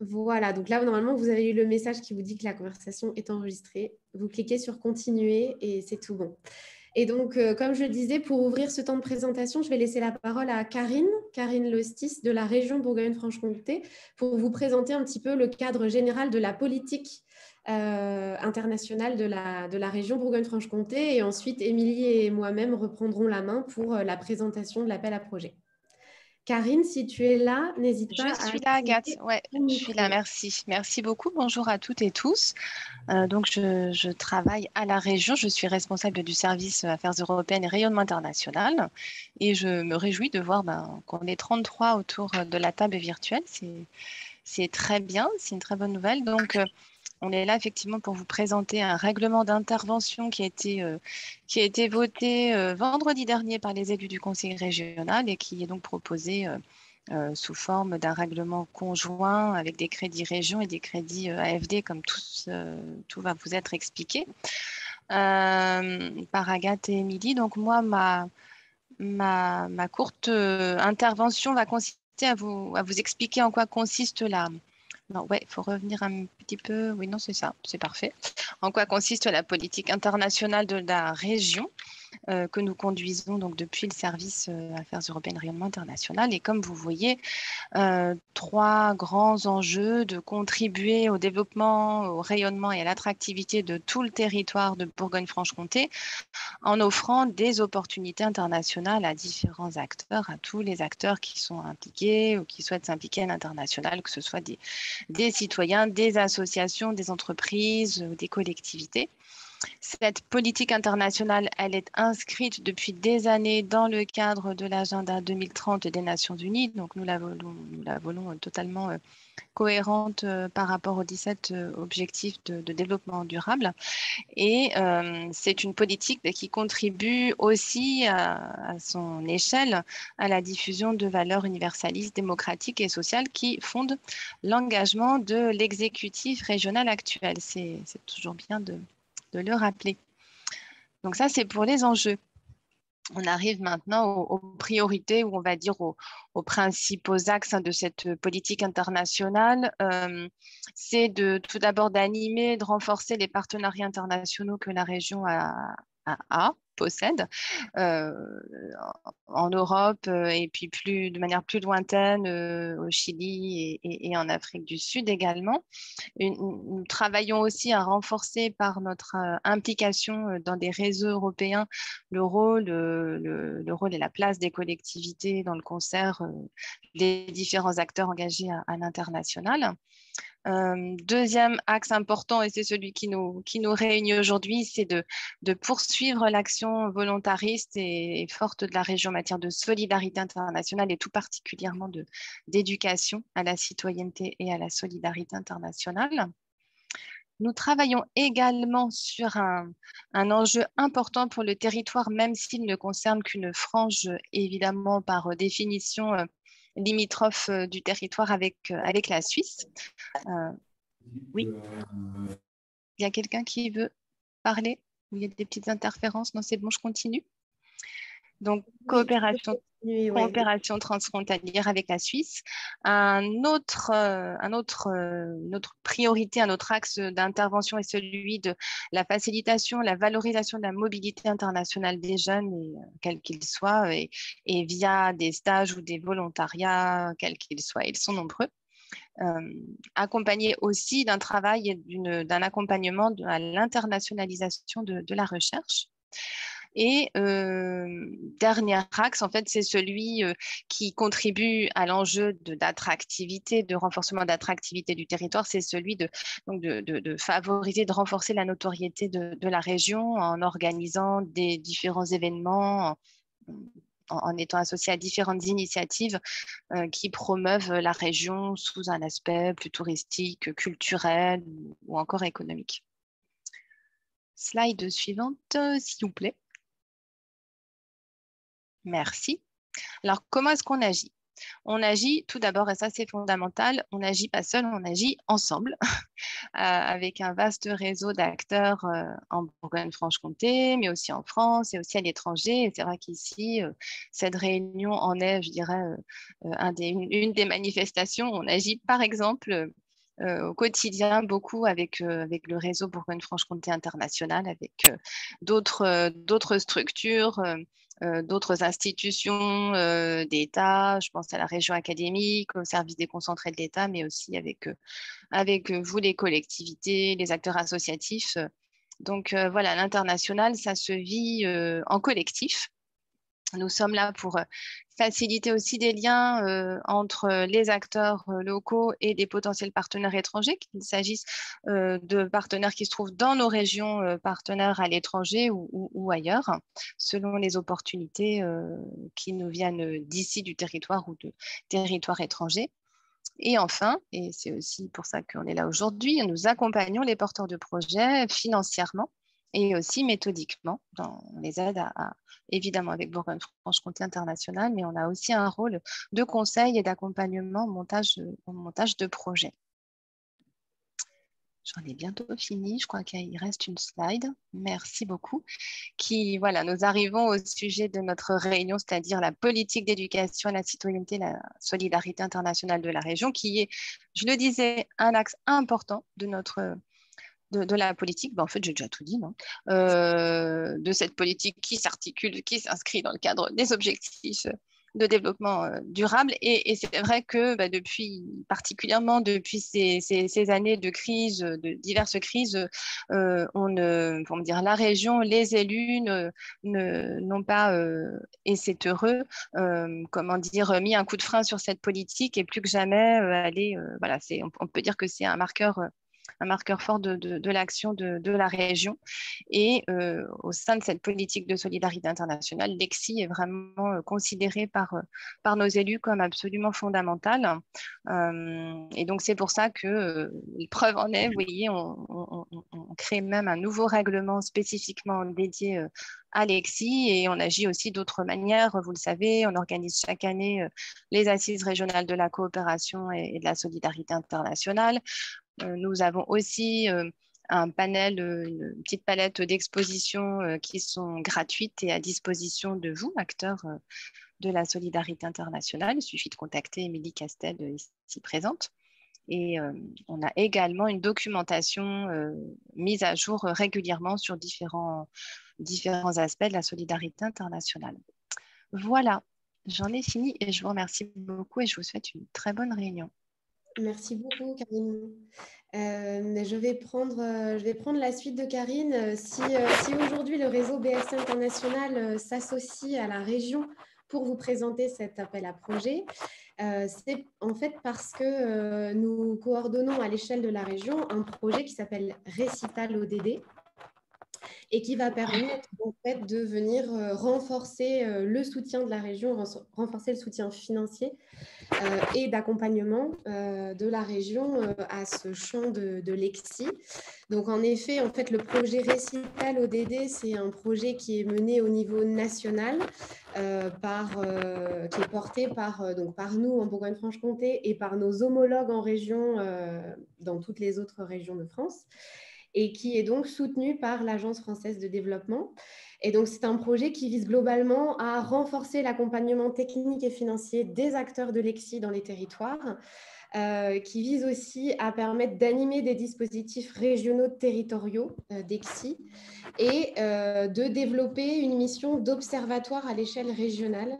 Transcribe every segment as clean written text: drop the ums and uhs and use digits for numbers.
Voilà, donc là, normalement, vous avez eu le message qui vous dit que la conversation est enregistrée. Vous cliquez sur continuer et c'est tout bon. Et donc, comme je le disais, pour ouvrir ce temps de présentation, je vais laisser la parole à Karine Lostis de la région Bourgogne-Franche-Comté, pour vous présenter un petit peu le cadre général de la politique internationale de la région Bourgogne-Franche-Comté. Et ensuite, Émilie et moi-même reprendrons la main pour la présentation de l'appel à projet. Karine, si tu es là, n'hésite pas Je à suis là, Agathe. activer Ouais, ton je suis là. micro. Merci. Merci beaucoup. Bonjour à toutes et tous. Donc, je travaille à la région. Je suis responsable du service Affaires européennes et rayonnement international. Et je me réjouis de voir qu'on est 33 autour de la table virtuelle. C'est très bien. C'est une très bonne nouvelle. Donc, on est là effectivement pour vous présenter un règlement d'intervention qui a été voté vendredi dernier par les élus du Conseil régional et qui est donc proposé sous forme d'un règlement conjoint avec des crédits région et des crédits AFD, comme tout va vous être expliqué par Agathe et Émilie. Donc moi, ma courte intervention va consister à vous expliquer en quoi consiste la... Non, ouais, il faut revenir un petit peu. Oui, non, c'est ça, c'est parfait. En quoi consiste la politique internationale de la région que nous conduisons donc depuis le service Affaires européennes rayonnement international. Et comme vous voyez, trois grands enjeux: de contribuer au développement, au rayonnement et à l'attractivité de tout le territoire de Bourgogne-Franche-Comté en offrant des opportunités internationales à différents acteurs, à tous les acteurs qui sont impliqués ou qui souhaitent s'impliquer à l'international, que ce soit des citoyens, des associations, des entreprises, des collectivités. Cette politique internationale, elle est inscrite depuis des années dans le cadre de l'agenda 2030 des Nations Unies. Donc, nous la voulons totalement cohérente par rapport aux 17 objectifs de développement durable. Et c'est une politique qui contribue aussi à son échelle à la diffusion de valeurs universalistes, démocratiques et sociales qui fondent l'engagement de l'exécutif régional actuel. C'est toujours bien de le rappeler. Donc ça, c'est pour les enjeux. On arrive maintenant aux priorités, ou on va dire aux principaux axes de cette politique internationale. C'est tout d'abord d'animer, de renforcer les partenariats internationaux que la région possède en Europe et puis de manière plus lointaine au Chili et en Afrique du Sud également. Nous travaillons aussi à renforcer par notre implication dans des réseaux européens le rôle et la place des collectivités dans le concert des différents acteurs engagés à l'international. Deuxième axe important, et c'est celui qui nous réunit aujourd'hui, c'est de poursuivre l'action volontariste et forte de la région en matière de solidarité internationale et tout particulièrement d'éducation à la citoyenneté et à la solidarité internationale. Nous travaillons également sur un enjeu important pour le territoire, même s'il ne concerne qu'une frange, évidemment, par définition limitrophe du territoire avec la Suisse. Oui. Il y a quelqu'un qui veut parler? Il y a des petites interférences? Non, c'est bon, je continue. Donc, coopération transfrontalière avec la Suisse. Une autre priorité, un autre axe d'intervention est celui de la facilitation, la valorisation de la mobilité internationale des jeunes, quels qu'ils soient, et via des stages ou des volontariats, quels qu'ils soient. Ils sont nombreux. Accompagné aussi d'un travail et d'un accompagnement à l'internationalisation de la recherche. Et dernier axe, en fait, c'est celui qui contribue à l'enjeu d'attractivité, de renforcement d'attractivité du territoire. C'est celui de favoriser, de renforcer la notoriété de la région en organisant des différents événements, en étant associé à différentes initiatives qui promeuvent la région sous un aspect plus touristique, culturel ou encore économique. Slide suivante, s'il vous plaît. Merci. Alors, comment est-ce qu'on agit? On agit tout d'abord, et ça c'est fondamental, on n'agit pas seul, on agit ensemble avec un vaste réseau d'acteurs en Bourgogne-Franche-Comté, mais aussi en France et aussi à l'étranger. Et c'est vrai qu'ici, cette réunion en est, je dirais, une des manifestations. On agit par exemple au quotidien, beaucoup avec le réseau Bourgogne-Franche-Comté international, avec d'autres structures, d'autres institutions d'État. Je pense à la région académique, au service déconcentré de l'État, mais aussi avec vous, les collectivités, les acteurs associatifs. Donc voilà, l'international, ça se vit en collectif. Nous sommes là pour faciliter aussi des liens entre les acteurs locaux et des potentiels partenaires étrangers, qu'il s'agisse de partenaires qui se trouvent dans nos régions partenaires à l'étranger ou ailleurs, selon les opportunités qui nous viennent d'ici, du territoire ou de territoires étrangers. Et enfin, et c'est aussi pour ça qu'on est là aujourd'hui, nous accompagnons les porteurs de projets financièrement et aussi méthodiquement. On les aide évidemment avec Bourgogne-Franche-Comté international, mais on a aussi un rôle de conseil et d'accompagnement au montage de projets. J'en ai bientôt fini, je crois qu'il reste une slide. Merci beaucoup. Voilà, nous arrivons au sujet de notre réunion, c'est-à-dire la politique d'éducation à la citoyenneté, la solidarité internationale de la région, qui est, je le disais, un axe important de la politique. En fait, j'ai déjà tout dit, non de cette politique qui s'articule, qui s'inscrit dans le cadre des objectifs de développement durable. Et c'est vrai que particulièrement depuis ces années de crise, de diverses crises, la région, les élus n'ont pas, et c'est heureux, mis un coup de frein sur cette politique et plus que jamais, on peut dire que c'est un marqueur fort de l'action de la région. Et au sein de cette politique de solidarité internationale, l'EXI est vraiment considéré par nos élus comme absolument fondamental. Et donc, c'est pour ça que, preuve en est, vous voyez, on crée même un nouveau règlement spécifiquement dédié à l'EXI et on agit aussi d'autres manières. Vous le savez, on organise chaque année les assises régionales de la coopération et de la solidarité internationale. Nous avons aussi un panel, une petite palette d'expositions qui sont gratuites et à disposition de vous, acteurs de la solidarité internationale. Il suffit de contacter Émilie Castel, ici présente. Et on a également une documentation mise à jour régulièrement sur différents aspects de la solidarité internationale. Voilà, j'en ai fini et je vous remercie beaucoup et je vous souhaite une très bonne réunion. Merci beaucoup, Karine. Je vais prendre la suite de Karine. Si aujourd'hui le réseau BFC International s'associe à la région pour vous présenter cet appel à projet, c'est en fait parce que nous coordonnons à l'échelle de la région un projet qui s'appelle Récital ODD et qui va permettre en fait, de venir renforcer le soutien de la région, renforcer le soutien financier et d'accompagnement de la région à ce champ de l'EXI. Donc, en effet, en fait, le projet Récital ODD, c'est un projet qui est mené au niveau national, qui est porté par nous en Bourgogne-Franche-Comté et par nos homologues en région dans toutes les autres régions de France et qui est donc soutenu par l'Agence française de développement. Et donc, c'est un projet qui vise globalement à renforcer l'accompagnement technique et financier des acteurs de l'EXI dans les territoires, qui vise aussi à permettre d'animer des dispositifs régionaux territoriaux d'EXI et de développer une mission d'observatoire à l'échelle régionale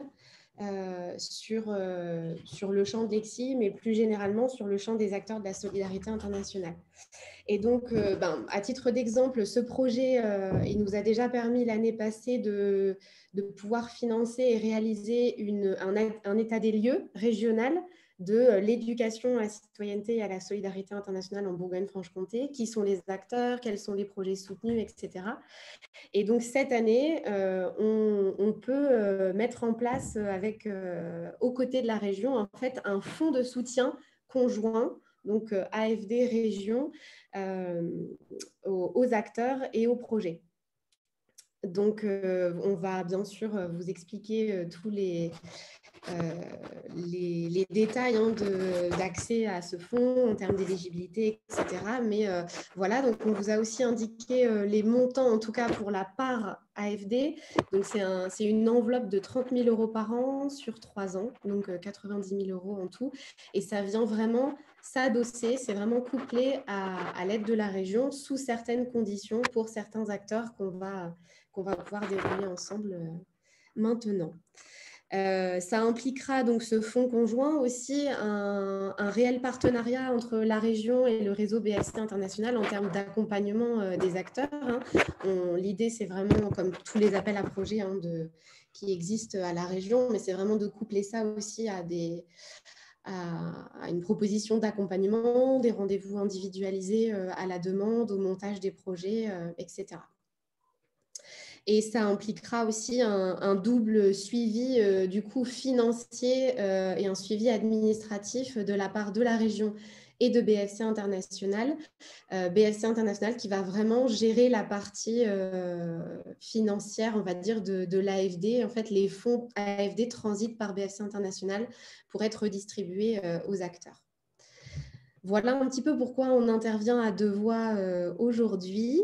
sur le champ de l'EXI, mais plus généralement sur le champ des acteurs de la solidarité internationale. Et donc, à titre d'exemple, ce projet, il nous a déjà permis l'année passée de pouvoir financer et réaliser un état des lieux régional de l'éducation à la citoyenneté et à la solidarité internationale en Bourgogne-Franche-Comté. Qui sont les acteurs, quels sont les projets soutenus, etc. Et donc, cette année, on peut mettre en place, aux côtés de la région, en fait, un fonds de soutien conjoint, donc AFD Région, aux acteurs et aux projets. Donc, on va bien sûr vous expliquer tous les les détails d'accès à ce fonds en termes d'éligibilité, etc. Mais voilà, donc on vous a aussi indiqué les montants, en tout cas pour la part AFD. Donc c'est une enveloppe de 30 000 € par an sur 3 ans, donc 90 000 € en tout. Et ça vient vraiment s'adosser, c'est vraiment couplé à l'aide de la région sous certaines conditions pour certains acteurs qu'on va pouvoir dérouler ensemble maintenant. Ça impliquera donc ce fonds conjoint aussi un réel partenariat entre la région et le réseau BFC International en termes d'accompagnement des acteurs. L'idée, c'est vraiment, comme tous les appels à projets qui existent à la région, mais c'est vraiment de coupler ça aussi à une proposition d'accompagnement, des rendez-vous individualisés à la demande, au montage des projets, etc. Et ça impliquera aussi un double suivi du coût financier et un suivi administratif de la part de la région et de BFC International. BFC International qui va vraiment gérer la partie financière, on va dire, de l'AFD. En fait, les fonds AFD transitent par BFC International pour être redistribués aux acteurs. Voilà un petit peu pourquoi on intervient à deux voix aujourd'hui.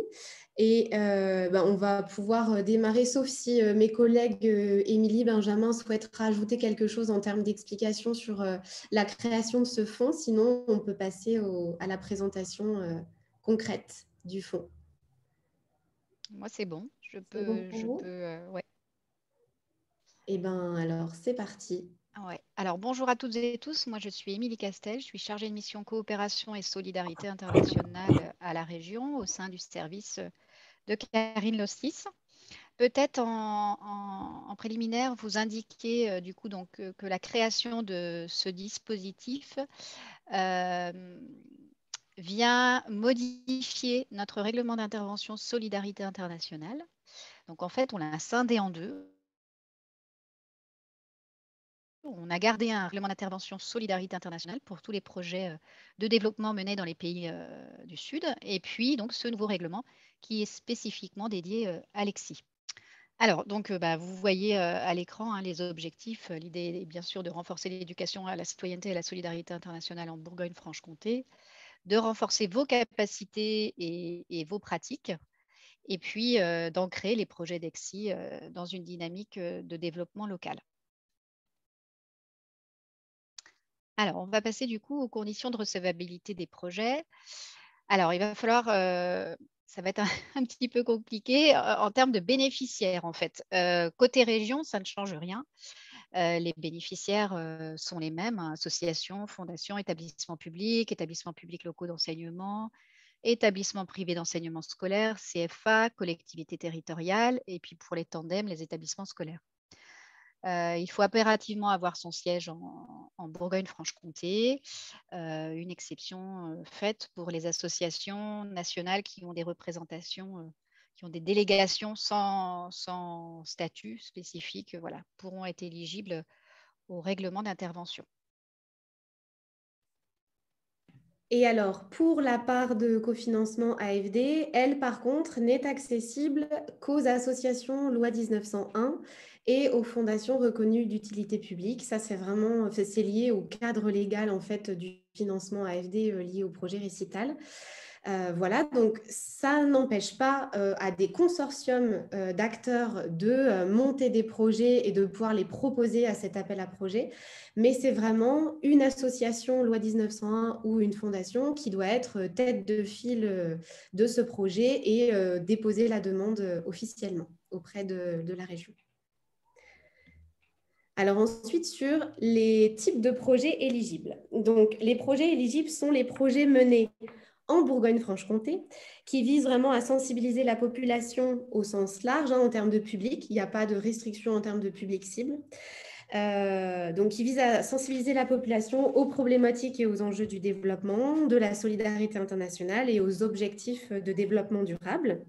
Et on va pouvoir démarrer, sauf si mes collègues Émilie, Benjamin souhaitent rajouter quelque chose en termes d'explication sur la création de ce fonds. Sinon, on peut passer à la présentation concrète du fonds. Moi, c'est bon. Ouais. Eh bien, alors, c'est parti. Ouais. Alors, bonjour à toutes et tous. Moi, je suis Émilie Castel. Je suis chargée de mission coopération et solidarité internationale à la région au sein du service de Karine Lostis. Peut-être en préliminaire, vous indiquer du coup donc, que la création de ce dispositif vient modifier notre règlement d'intervention solidarité internationale. Donc en fait, on l'a scindé en deux. On a gardé un règlement d'intervention solidarité internationale pour tous les projets de développement menés dans les pays du Sud. Et puis, donc, ce nouveau règlement qui est spécifiquement dédié à l'EXI. Alors, donc, vous voyez à l'écran les objectifs. L'idée est bien sûr de renforcer l'éducation à la citoyenneté et à la solidarité internationale en Bourgogne-Franche-Comté, de renforcer vos capacités et vos pratiques, et puis d'ancrer les projets d'EXI dans une dynamique de développement local. Alors, on va passer du coup aux conditions de recevabilité des projets. Alors, il va falloir, ça va être un petit peu compliqué en termes de bénéficiaires en fait. Côté région, ça ne change rien. Les bénéficiaires sont les mêmes, associations, fondations, établissements publics locaux d'enseignement, établissements privés d'enseignement scolaire, CFA, collectivités territoriales, et puis pour les tandems, les établissements scolaires. Il faut impérativement avoir son siège en Bourgogne-Franche-Comté, une exception faite pour les associations nationales qui ont des représentations, qui ont des délégations sans statut spécifique, voilà, pourront être éligibles au règlement d'intervention. Et alors, pour la part de cofinancement AFD, elle, par contre, n'est accessible qu'aux associations loi 1901 et aux fondations reconnues d'utilité publique. Ça, c'est vraiment c'est lié au cadre légal en fait, du financement AFD lié au projet Récital. Voilà, donc ça n'empêche pas à des consortiums d'acteurs de monter des projets et de pouvoir les proposer à cet appel à projet, mais c'est vraiment une association loi 1901 ou une fondation qui doit être tête de file de ce projet et déposer la demande officiellement auprès de la région. Alors ensuite, sur les types de projets éligibles. Donc, les projets éligibles sont les projets menés en Bourgogne-Franche-Comté, qui vise vraiment à sensibiliser la population au sens large en termes de public. Il n'y a pas de restriction en termes de public cible. Donc, qui vise à sensibiliser la population aux problématiques et aux enjeux du développement, de la solidarité internationale et aux objectifs de développement durable.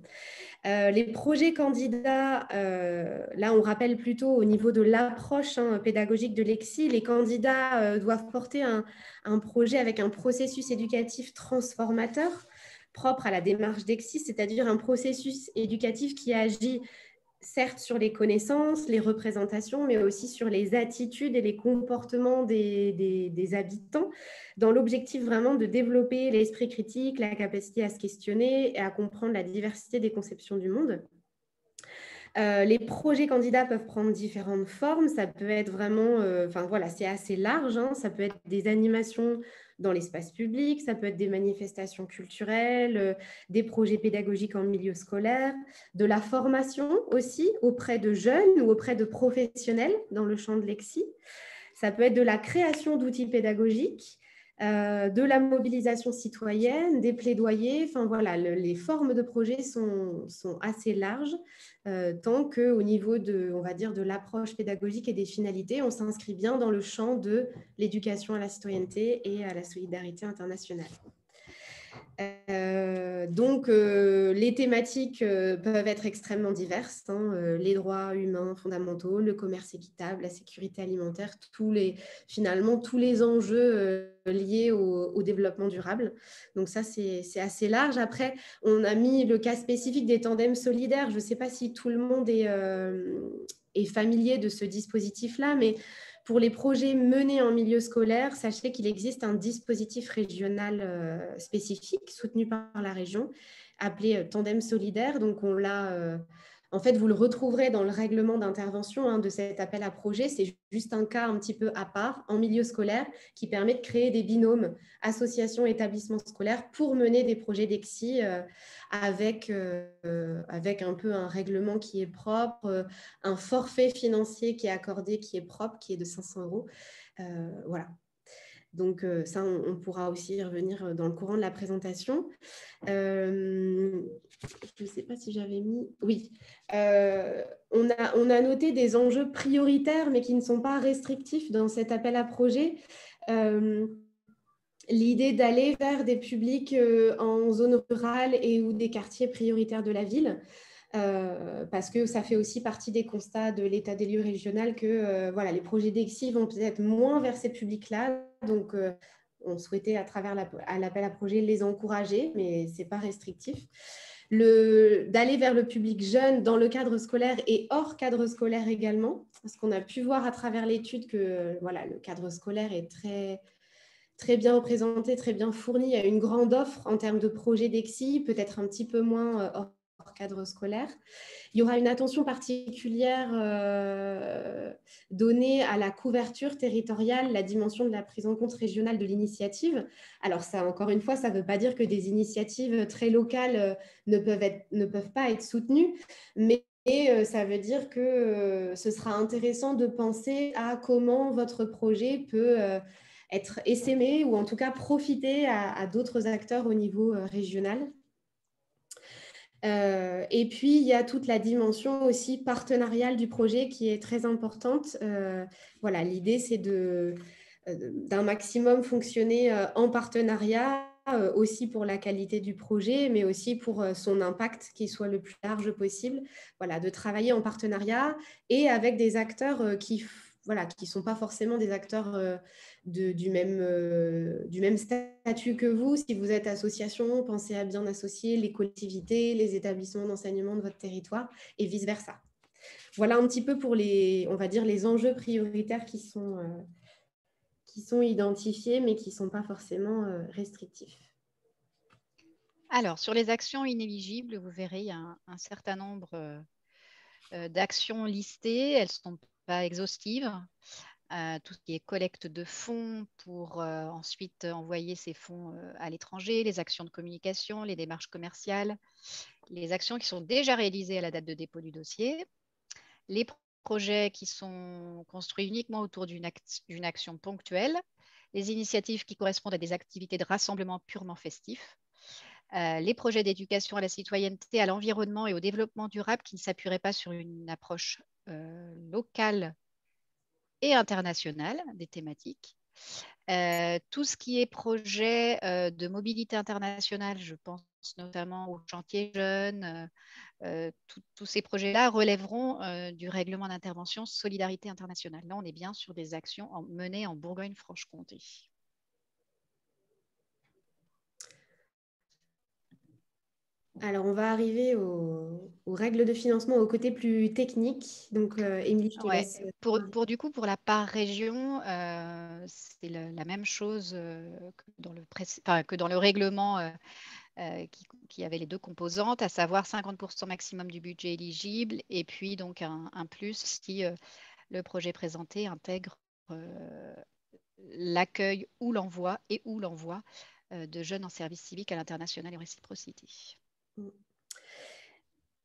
Les projets candidats, là on rappelle plutôt au niveau de l'approche pédagogique de l'EXI, les candidats doivent porter un projet avec un processus éducatif transformateur propre à la démarche d'EXI, c'est-à-dire un processus éducatif qui agit certes sur les connaissances, les représentations, mais aussi sur les attitudes et les comportements des habitants, dans l'objectif vraiment de développer l'esprit critique, la capacité à se questionner et à comprendre la diversité des conceptions du monde. Les projets candidats peuvent prendre différentes formes. Ça peut être vraiment, voilà, c'est assez large, hein. Ça peut être des animations dans l'espace public, ça peut être des manifestations culturelles, des projets pédagogiques en milieu scolaire, de la formation aussi auprès de jeunes ou auprès de professionnels dans le champ de l'EXI. Ça peut être de la création d'outils pédagogiques, de la mobilisation citoyenne, des plaidoyers. Enfin voilà, les formes de projets sont assez larges, tant qu'au niveau on va dire, de l'approche pédagogique et des finalités, on s'inscrit bien dans le champ de l'éducation à la citoyenneté et à la solidarité internationale. Donc, les thématiques peuvent être extrêmement diverses, hein, les droits humains fondamentaux, le commerce équitable, la sécurité alimentaire, finalement tous les enjeux liés au développement durable. Donc ça, c'est assez large. Après, on a mis le cas spécifique des tandems solidaires. Je ne sais pas si tout le monde est familier de ce dispositif-là, mais pour les projets menés en milieu scolaire, sachez qu'il existe un dispositif régional spécifique soutenu par la région appelé Tandem Solidaire. Donc, en fait, vous le retrouverez dans le règlement d'intervention, hein, de cet appel à projet. C'est juste un cas un petit peu à part en milieu scolaire qui permet de créer des binômes associations, établissements scolaires pour mener des projets d'EXI avec un peu un règlement qui est propre, un forfait financier qui est accordé, qui est propre, qui est de 500 €. Voilà. Donc, ça, on pourra aussi y revenir dans le courant de la présentation. Je ne sais pas si j'avais mis… Oui. On a noté des enjeux prioritaires, mais qui ne sont pas restrictifs dans cet appel à projet. L'idée d'aller vers des publics en zone rurale et ou des quartiers prioritaires de la ville. Parce que ça fait aussi partie des constats de l'état des lieux régional que voilà, les projets d'EXI vont peut-être moins vers ces publics-là. Donc, on souhaitait, à travers l'appel à projet, les encourager, mais ce n'est pas restrictif. D'aller vers le public jeune dans le cadre scolaire et hors cadre scolaire également, parce qu'on a pu voir à travers l'étude que voilà, le cadre scolaire est très bien représenté, très bien fourni. Il y a une grande offre en termes de projets d'EXI, peut-être un petit peu moins hors cadre scolaire. Il y aura une attention particulière donnée à la couverture territoriale, la dimension de la prise en compte régionale de l'initiative. Alors ça, encore une fois, ça ne veut pas dire que des initiatives très locales ne peuvent pas être soutenues, mais ça veut dire que ce sera intéressant de penser à comment votre projet peut être essaimé ou en tout cas profiter à d'autres acteurs au niveau régional. Et puis, il y a toute la dimension aussi partenariale du projet qui est très importante. Voilà, l'idée, c'est d'un maximum fonctionner en partenariat, aussi pour la qualité du projet, mais aussi pour son impact qui soit le plus large possible. Voilà, de travailler en partenariat et avec des acteurs qui ne sont pas forcément des acteurs du même statut que vous. Si vous êtes association, pensez à bien associer les collectivités, les établissements d'enseignement de votre territoire et vice-versa. Voilà un petit peu pour on va dire, les enjeux prioritaires qui sont identifiés, mais qui ne sont pas forcément restrictifs. Alors, sur les actions inéligibles, vous verrez, il y a un certain nombre d'actions listées. Elles ne sont pas exhaustives. Tout ce qui est collecte de fonds pour ensuite envoyer ces fonds à l'étranger, les actions de communication, les démarches commerciales, les actions qui sont déjà réalisées à la date de dépôt du dossier, les projets qui sont construits uniquement autour d'une action ponctuelle, les initiatives qui correspondent à des activités de rassemblement purement festifs, les projets d'éducation à la citoyenneté, à l'environnement et au développement durable qui ne s'appuieraient pas sur une approche locale et internationale des thématiques. Tout ce qui est projet de mobilité internationale, je pense notamment aux chantiers jeunes, tous ces projets-là relèveront du règlement d'intervention Solidarité internationale. Là, on est bien sur des actions menées en Bourgogne-Franche-Comté. Alors, on va arriver au aux règles de financement, au côté plus technique. Donc, Émilie, je te Ouais. laisse. Du coup, pour la part région, c'est la même chose que dans le règlement qui avait les deux composantes, à savoir 50% maximum du budget éligible et puis donc un plus si le projet présenté intègre l'accueil ou l'envoi de jeunes en service civique à l'international et en réciprocité.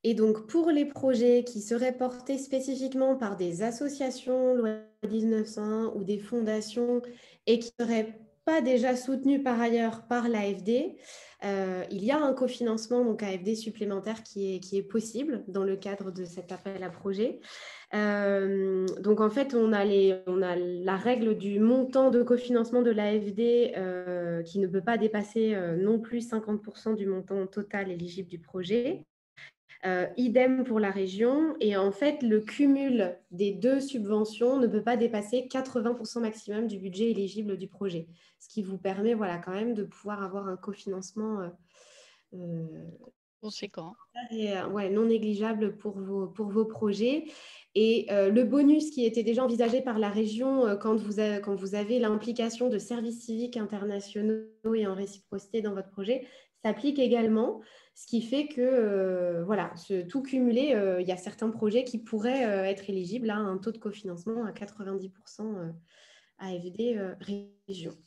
Et donc, pour les projets qui seraient portés spécifiquement par des associations, loi 1901, ou des fondations, et qui ne seraient pas déjà soutenus par ailleurs par l'AFD, il y a un cofinancement, donc AFD supplémentaire, qui est possible dans le cadre de cet appel à projet. Donc, en fait, on a la règle du montant de cofinancement de l'AFD qui ne peut pas dépasser non plus 50% du montant total éligible du projet. Idem pour la région. Et en fait, le cumul des deux subventions ne peut pas dépasser 80% maximum du budget éligible du projet. Ce qui vous permet quand même de pouvoir avoir un cofinancement conséquent et non négligeable pour vos projets. Et le bonus qui était déjà envisagé par la région quand vous avez l'implication de services civiques internationaux et en réciprocité dans votre projet s'applique également. Ce qui fait que, tout cumulé, il y a certains projets qui pourraient être éligibles à un taux de cofinancement à 90% AFD région.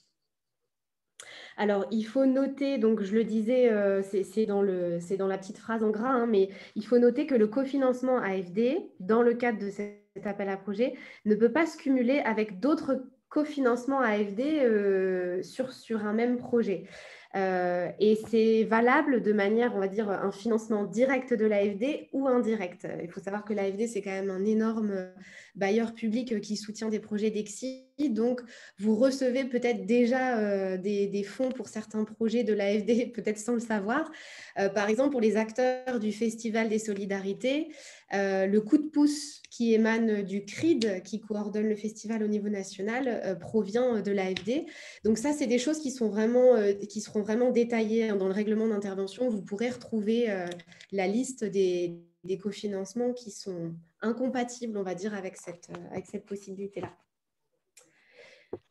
Alors, il faut noter, donc je le disais, c'est dans la petite phrase en gras, mais il faut noter que le cofinancement AFD, dans le cadre de cet appel à projet, ne peut pas se cumuler avec d'autres cofinancements AFD sur un même projet. Et c'est valable de manière, on va dire, un financement direct de l'AFD ou indirect. Il faut savoir que l'AFD, c'est quand même un énorme bailleur public qui soutient des projets d'EXI. Donc, vous recevez peut-être déjà des fonds pour certains projets de l'AFD, peut-être sans le savoir. Par exemple, pour les acteurs du Festival des Solidarités, le coup de pouce qui émane du CRID, qui coordonne le festival au niveau national, provient de l'AFD. Donc ça, c'est des choses qui seront vraiment détaillées dans le règlement d'intervention. Vous pourrez retrouver la liste des cofinancements qui sont incompatibles, on va dire, avec cette possibilité-là.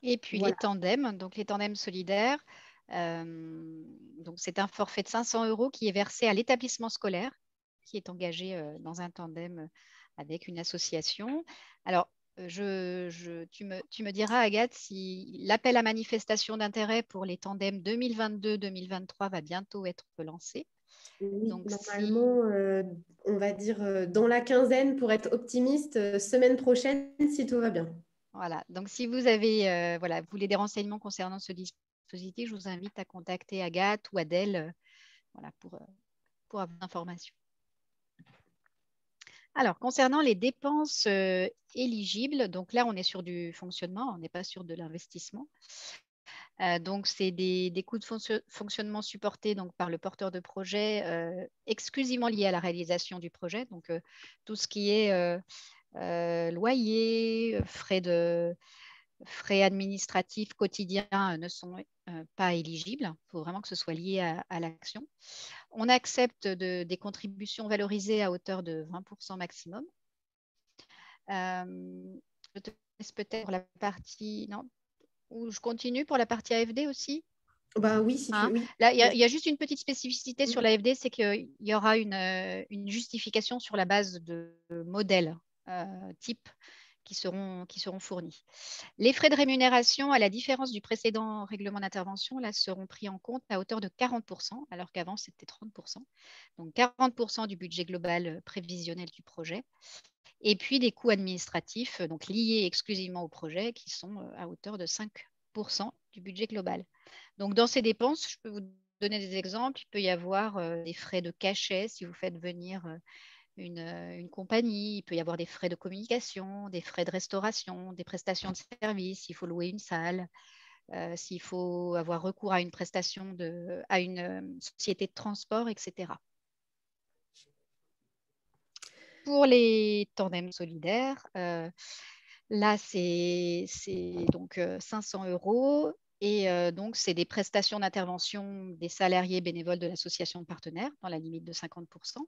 Et puis les tandems, donc les tandems solidaires, donc c'est un forfait de 500 € qui est versé à l'établissement scolaire qui est engagé dans un tandem avec une association. Alors, tu me diras, Agathe, si l'appel à manifestation d'intérêt pour les tandems 2022-2023 va bientôt être lancé. Oui, donc, normalement, on va dire dans la quinzaine, pour être optimiste, semaine prochaine, si tout va bien. Voilà, donc si vous avez, vous voulez des renseignements concernant ce dispositif, je vous invite à contacter Agathe ou Adèle pour avoir d'informations. Alors, concernant les dépenses éligibles, donc là, on est sur du fonctionnement, on n'est pas sur de l'investissement. Donc, c'est des coûts de fonctionnement supportés donc, par le porteur de projet exclusivement liés à la réalisation du projet. Donc, tout ce qui est loyer, frais administratifs quotidiens ne sont pas éligibles. Il faut vraiment que ce soit lié à l'action. On accepte des contributions valorisées à hauteur de 20% maximum. Je te laisse peut-être pour la partie... Non, ou je continue pour la partie AFD aussi. Bah oui, si tu veux. Oui. Là, il y a juste une petite spécificité sur l'AFD, c'est qu'il y aura une justification sur la base de modèles type qui seront fournis. Les frais de rémunération, à la différence du précédent règlement d'intervention, là, seront pris en compte à hauteur de 40%, alors qu'avant, c'était 30%. Donc, 40% du budget global prévisionnel du projet. Et puis, des coûts administratifs donc liés exclusivement au projet qui sont à hauteur de 5% du budget global. Donc, dans ces dépenses, je peux vous donner des exemples. Il peut y avoir des frais de cachet si vous faites venir une compagnie, il peut y avoir des frais de communication, des frais de restauration, des prestations de service, il faut louer une salle, s'il faut avoir recours à une prestation à une société de transport, etc. Pour les tandems solidaires, là, c'est donc 500 € et donc c'est des prestations d'intervention des salariés bénévoles de l'association partenaire dans la limite de 50%.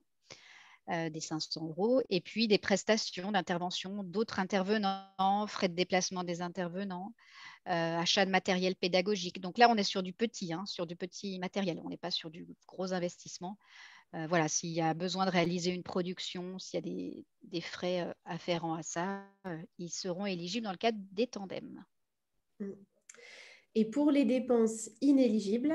des 500 €, et puis des prestations d'intervention d'autres intervenants, frais de déplacement des intervenants, achat de matériel pédagogique. Donc là, on est sur du petit, sur du petit matériel. On n'est pas sur du gros investissement. Voilà, s'il y a besoin de réaliser une production, s'il y a des frais afférents à ça, ils seront éligibles dans le cadre des tandems. Et pour les dépenses inéligibles,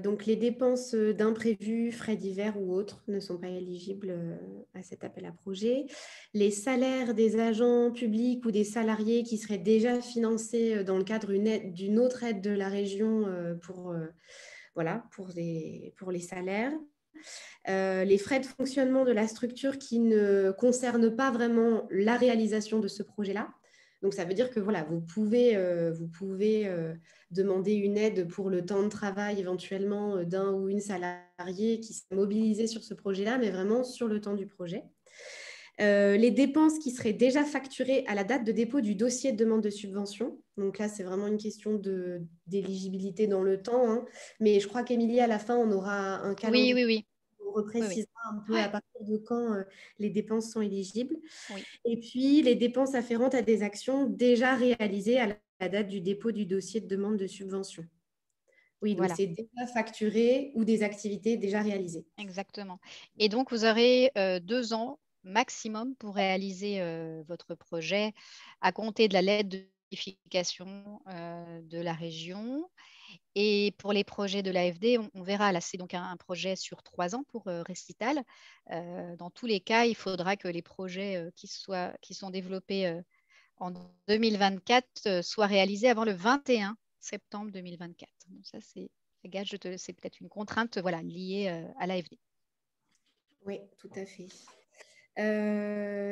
donc les dépenses d'imprévus, frais divers ou autres ne sont pas éligibles à cet appel à projet. Les salaires des agents publics ou des salariés qui seraient déjà financés dans le cadre d'une autre aide de la région pour les salaires. Les frais de fonctionnement de la structure qui ne concernent pas vraiment la réalisation de ce projet-là. Donc, ça veut dire que voilà, vous pouvez demander une aide pour le temps de travail éventuellement d'un ou une salariée qui s'est mobilisée sur ce projet-là, mais vraiment sur le temps du projet. Les dépenses qui seraient déjà facturées à la date de dépôt du dossier de demande de subvention. Donc là, c'est vraiment une question d'éligibilité dans le temps. Mais je crois qu'Émilie, à la fin, on aura un calendrier. Oui. On reprécisera un peu à partir de quand les dépenses sont éligibles. Oui. Et puis, les dépenses afférentes à des actions déjà réalisées à la date du dépôt du dossier de demande de subvention. Oui, donc c'est déjà facturé ou des activités déjà réalisées. Exactement. Et donc, vous aurez 2 ans maximum pour réaliser votre projet à compter de la lettre de notification de la région. Et pour les projets de l'AFD, on verra, là, c'est donc un projet sur 3 ans pour Recital. Dans tous les cas, il faudra que les projets qui sont développés en 2024 soient réalisés avant le 21 septembre 2024. Donc ça, c'est peut-être une contrainte liée à l'AFD. Oui, tout à fait.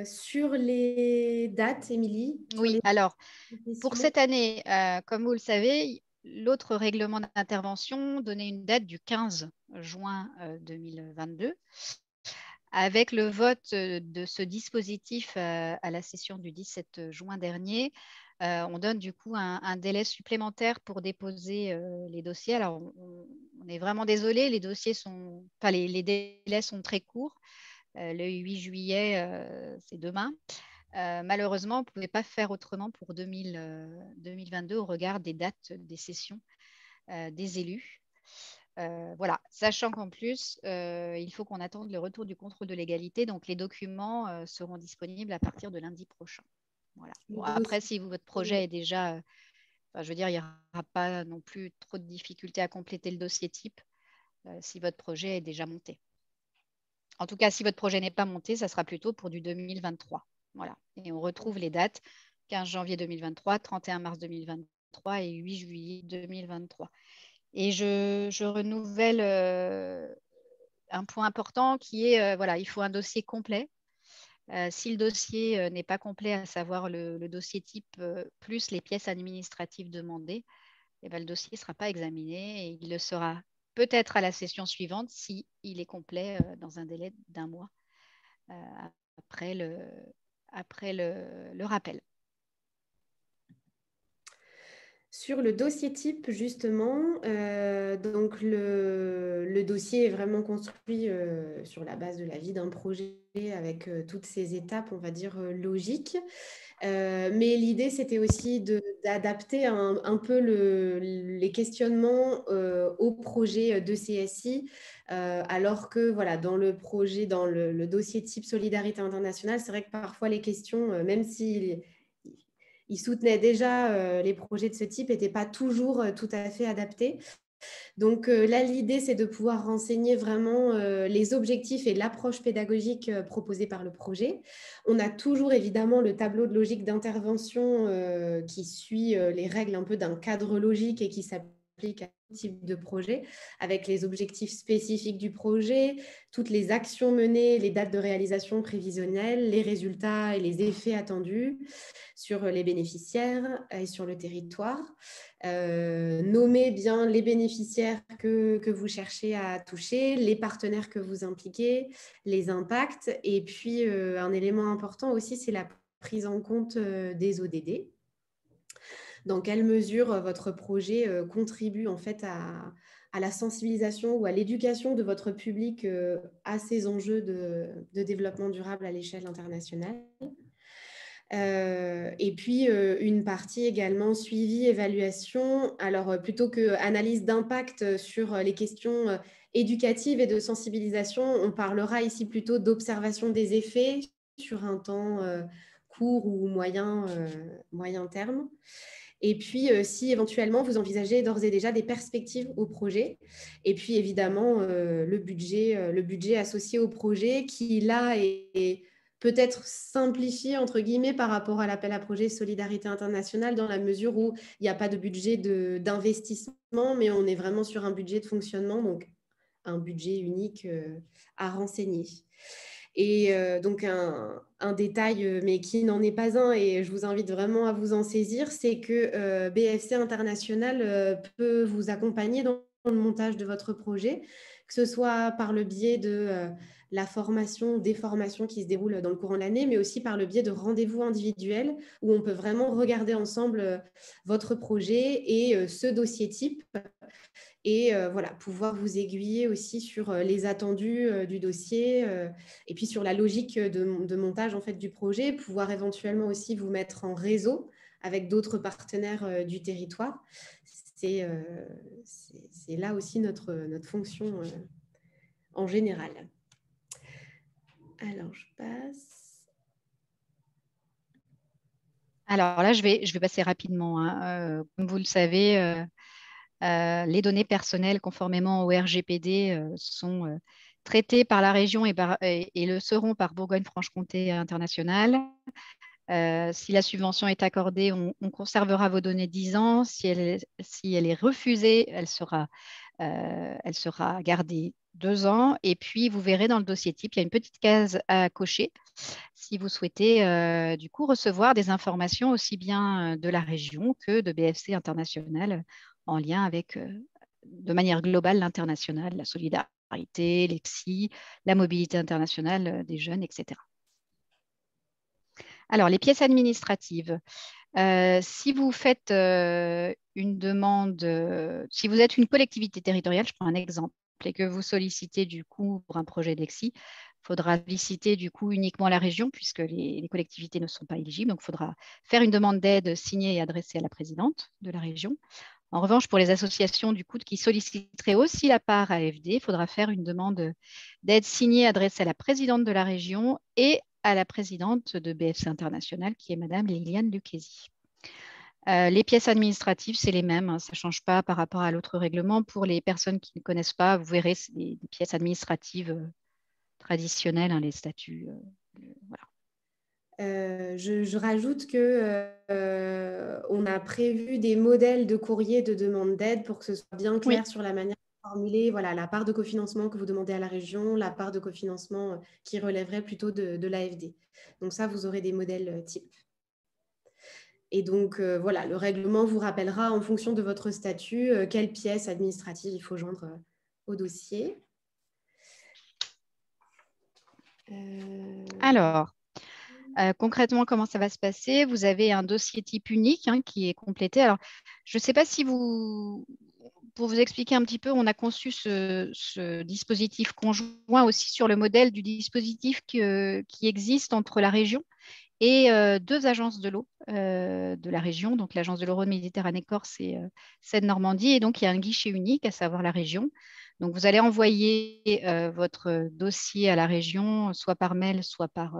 Sur les dates, Émilie? Oui, alors, pour cette année, comme vous le savez, l'autre règlement d'intervention donnait une date du 15 juin 2022. Avec le vote de ce dispositif à la session du 17 juin dernier, on donne du coup un délai supplémentaire pour déposer les dossiers. Alors, on est vraiment désolé, les délais sont très courts. Le 8 juillet, c'est demain. Malheureusement, on ne pouvait pas faire autrement pour 2022 au regard des dates des sessions des élus. Voilà, sachant qu'en plus, il faut qu'on attende le retour du contrôle de légalité. Donc, les documents seront disponibles à partir de lundi prochain. Voilà. Bon, après, si votre projet est déjà, je veux dire, il n'y aura pas non plus trop de difficultés à compléter le dossier type si votre projet est déjà monté. En tout cas, si votre projet n'est pas monté, ça sera plutôt pour du 2023. Voilà. Et on retrouve les dates 15 janvier 2023, 31 mars 2023 et 8 juillet 2023. Et je renouvelle un point important qui est, il faut un dossier complet. Si le dossier n'est pas complet, à savoir le dossier type plus les pièces administratives demandées, le dossier ne sera pas examiné et il le sera peut-être à la session suivante si il est complet dans un délai d'1 mois après le rappel. Sur le dossier type, justement, donc le dossier est vraiment construit sur la base de la vie d'un projet avec toutes ces étapes, on va dire, logiques. Mais l'idée, c'était aussi d'adapter un peu les questionnements au projet de CSI, alors que dans le projet, dans le dossier type Solidarité internationale, c'est vrai que parfois les questions, même s'ils soutenaient déjà les projets de ce type, n'étaient pas toujours tout à fait adaptés. Donc là, l'idée, c'est de pouvoir renseigner vraiment les objectifs et l'approche pédagogique proposée par le projet. On a toujours évidemment le tableau de logique d'intervention qui suit les règles un peu d'un cadre logique et qui s'applique à tout type de projet, avec les objectifs spécifiques du projet, toutes les actions menées, les dates de réalisation prévisionnelles, les résultats et les effets attendus sur les bénéficiaires et sur le territoire. Nommer bien les bénéficiaires que vous cherchez à toucher, les partenaires que vous impliquez, les impacts. Et puis, un élément important aussi, c'est la prise en compte des ODD. Dans quelle mesure votre projet contribue en fait à la sensibilisation ou à l'éducation de votre public à ces enjeux de développement durable à l'échelle internationale. Et puis, une partie également suivi, évaluation. Alors, plutôt qu'analyse d'impact sur les questions éducatives et de sensibilisation, on parlera ici plutôt d'observation des effets sur un temps court ou moyen terme. Et puis, si éventuellement, vous envisagez d'ores et déjà des perspectives au projet. Et puis, évidemment, le budget associé au projet qui, là, est peut-être simplifié, entre guillemets, par rapport à l'appel à projet Solidarité internationale, dans la mesure où il n'y a pas de budget d'investissement, mais on est vraiment sur un budget de fonctionnement, donc un budget unique à renseigner. Et donc, un détail, mais qui n'en est pas un, et je vous invite vraiment à vous en saisir, c'est que BFC International peut vous accompagner dans le montage de votre projet, que ce soit par le biais de la formation, des formations qui se déroulent dans le courant de l'année, mais aussi par le biais de rendez-vous individuels où on peut vraiment regarder ensemble votre projet et ce dossier type. Et voilà, pouvoir vous aiguiller aussi sur les attendus du dossier et puis sur la logique de montage en fait, du projet, pouvoir éventuellement aussi vous mettre en réseau avec d'autres partenaires du territoire. C'est là aussi notre fonction en général. Alors, je passe. Alors là, je vais passer rapidement, hein. Comme vous le savez, les données personnelles, conformément au RGPD, sont traitées par la région et le seront par Bourgogne-Franche-Comté International. Si la subvention est accordée, on conservera vos données 10 ans. Si elle est refusée, elle sera gardée 2 ans. Et puis, vous verrez dans le dossier type, il y a une petite case à cocher si vous souhaitez du coup recevoir des informations aussi bien de la région que de BFC International en lien avec, de manière globale, l'international, la solidarité, l'EXI, la mobilité internationale des jeunes, etc. Alors, les pièces administratives. Si vous faites une demande, si vous êtes une collectivité territoriale, je prends un exemple, et que vous sollicitez du coup pour un projet d'EXI, il faudra solliciter du coup uniquement la région puisque les collectivités ne sont pas éligibles. Donc, il faudra faire une demande d'aide signée et adressée à la présidente de la région. En revanche, pour les associations du coup qui solliciteraient aussi la part AFD, il faudra faire une demande d'aide signée adressée à la présidente de la région et à la présidente de BFC International, qui est Madame Liliane Lucchesi. Les pièces administratives, c'est les mêmes, hein, ça ne change pas par rapport à l'autre règlement. Pour les personnes qui ne connaissent pas, vous verrez, c'est des pièces administratives traditionnelles, hein, les statuts. Voilà. Je rajoute que on a prévu des modèles de courrier de demande d'aide pour que ce soit bien clair sur la manière de formuler, voilà, la part de cofinancement que vous demandez à la région, la part de cofinancement qui relèverait plutôt de l'AFD. Donc ça, vous aurez des modèles types. Et donc, voilà, le règlement vous rappellera en fonction de votre statut quelle pièce administrative il faut joindre au dossier. Alors, concrètement, comment ça va se passer? Vous avez un dossier type unique hein, qui est complété. Alors, je ne sais pas si pour vous expliquer un petit peu, on a conçu ce dispositif conjoint aussi sur le modèle du dispositif qui existe entre la région et 2 agences de l'eau de la région, donc l'agence de l'eau Rhône-Méditerranée-Corse et Seine-Normandie. Et donc, il y a un guichet unique, à savoir la région. Donc, vous allez envoyer votre dossier à la région, soit par mail, soit par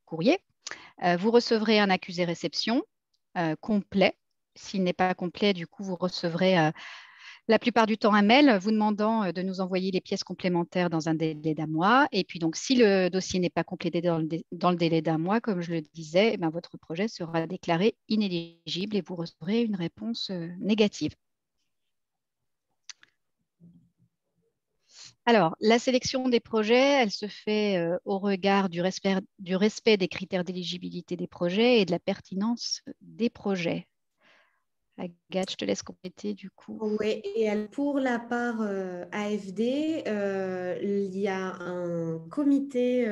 courrier. Vous recevrez un accusé-réception complet. S'il n'est pas complet, du coup, vous recevrez la plupart du temps un mail vous demandant de nous envoyer les pièces complémentaires dans un délai d'1 mois. Et puis, donc, si le dossier n'est pas complété dans le délai d'1 mois, comme je le disais, eh bien, votre projet sera déclaré inéligible et vous recevrez une réponse négative. Alors, la sélection des projets, elle se fait au regard du respect des critères d'éligibilité des projets et de la pertinence des projets. Agathe, je te laisse compléter du coup. Oui, et pour la part AFD, il y a un comité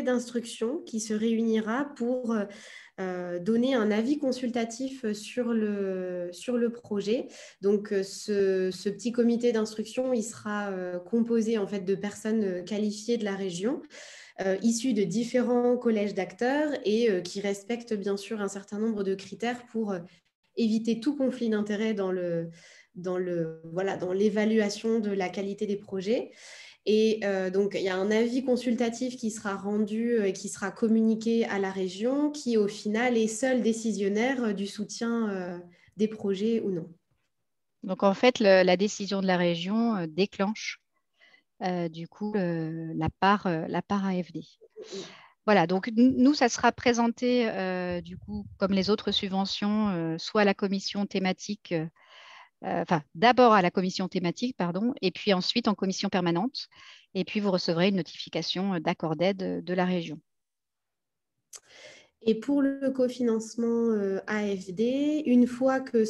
d'instruction qui se réunira pour donner un avis consultatif sur le projet. Donc, ce petit comité d'instruction, il sera composé en fait de personnes qualifiées de la région, issues de différents collèges d'acteurs et qui respectent bien sûr un certain nombre de critères pour éviter tout conflit d'intérêts dans l'évaluation de la qualité des projets. Et donc, il y a un avis consultatif qui sera rendu et qui sera communiqué à la région, qui au final est seul décisionnaire du soutien des projets ou non. Donc, en fait, la décision de la région déclenche du coup la part AFD. Voilà, donc nous, ça sera présenté du coup comme les autres subventions, soit à la commission thématique, enfin d'abord à la commission thématique, pardon, et puis ensuite en commission permanente. Et puis vous recevrez une notification d'accord d'aide de la région. Et pour le cofinancement AFD, une fois que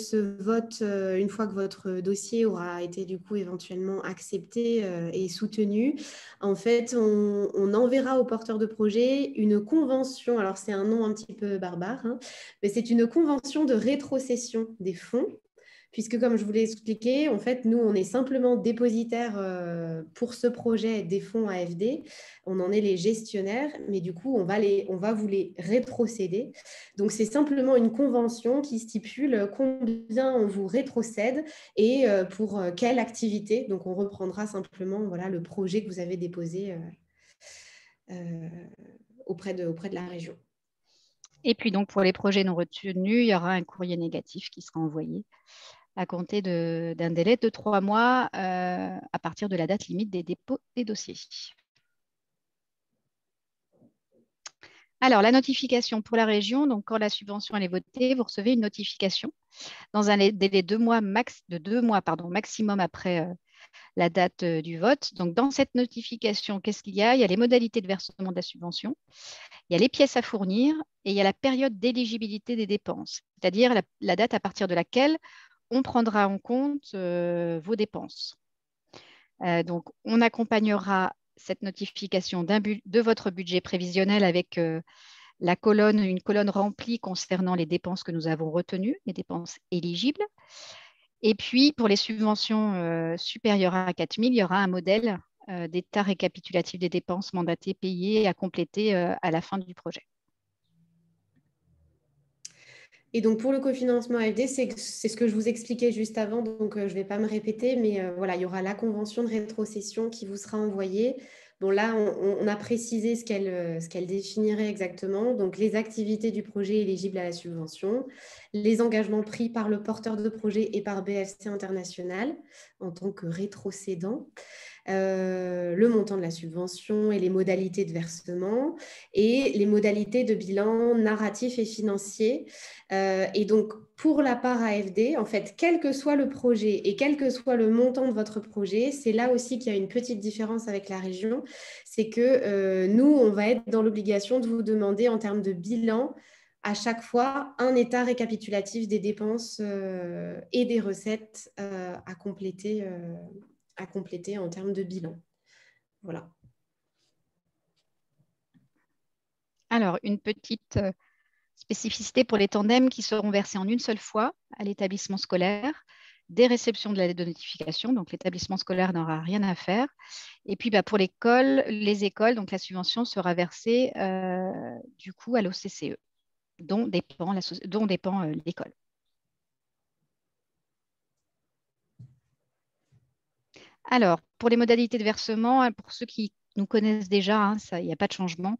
votre dossier aura été du coup éventuellement accepté et soutenu, en fait, on enverra aux porteurs de projet une convention. Alors, c'est un nom un petit peu barbare, hein, mais c'est une convention de rétrocession des fonds. Puisque, comme je vous l'ai expliqué, en fait, nous, on est simplement dépositaire pour ce projet des fonds AFD. On en est les gestionnaires, mais du coup, on va vous les rétrocéder. Donc, c'est simplement une convention qui stipule combien on vous rétrocède et pour quelle activité. Donc, on reprendra simplement le projet que vous avez déposé auprès de la région. Et puis donc pour les projets non retenus, il y aura un courrier négatif qui sera envoyé à compter d'un délai de 3 mois à partir de la date limite des dépôts des dossiers. Alors, la notification pour la région, donc quand la subvention elle est votée, vous recevez une notification dans un délai de 2 mois maximum après la date du vote. Donc, dans cette notification, qu'est-ce qu'il y a? Il y a les modalités de versement de la subvention, il y a les pièces à fournir et il y a la période d'éligibilité des dépenses, c'est-à-dire la date à partir de laquelle on prendra en compte vos dépenses. Donc, on accompagnera cette notification de votre budget prévisionnel avec une colonne remplie concernant les dépenses que nous avons retenues, les dépenses éligibles. Et puis, pour les subventions supérieures à 4 000, il y aura un modèle d'état récapitulatif des dépenses mandatées, payées à compléter à la fin du projet. Et donc, pour le cofinancement AFD, c'est ce que je vous expliquais juste avant, donc je ne vais pas me répéter, mais voilà, il y aura la convention de rétrocession qui vous sera envoyée. Bon, là, on a précisé ce qu'elle définirait exactement. Donc, les activités du projet éligibles à la subvention, les engagements pris par le porteur de projet et par BFC International en tant que rétrocédant, le montant de la subvention et les modalités de versement et les modalités de bilan narratif et financier. Et donc, pour la part AFD, en fait, quel que soit le projet et quel que soit le montant de votre projet, c'est là aussi qu'il y a une petite différence avec la région. C'est que nous, on va être dans l'obligation de vous demander en termes de bilan à chaque fois un état récapitulatif des dépenses et des recettes à compléter en termes de bilan. Voilà. Alors, une petite spécificité pour les tandems qui seront versés en une seule fois à l'établissement scolaire dès réception de la lettre de notification. Donc, l'établissement scolaire n'aura rien à faire. Et puis, pour les écoles, donc la subvention sera versée du coup à l'OCCE, dont dépend l'école. Alors, pour les modalités de versement, pour ceux qui nous connaissent déjà, il n'y a pas de changement.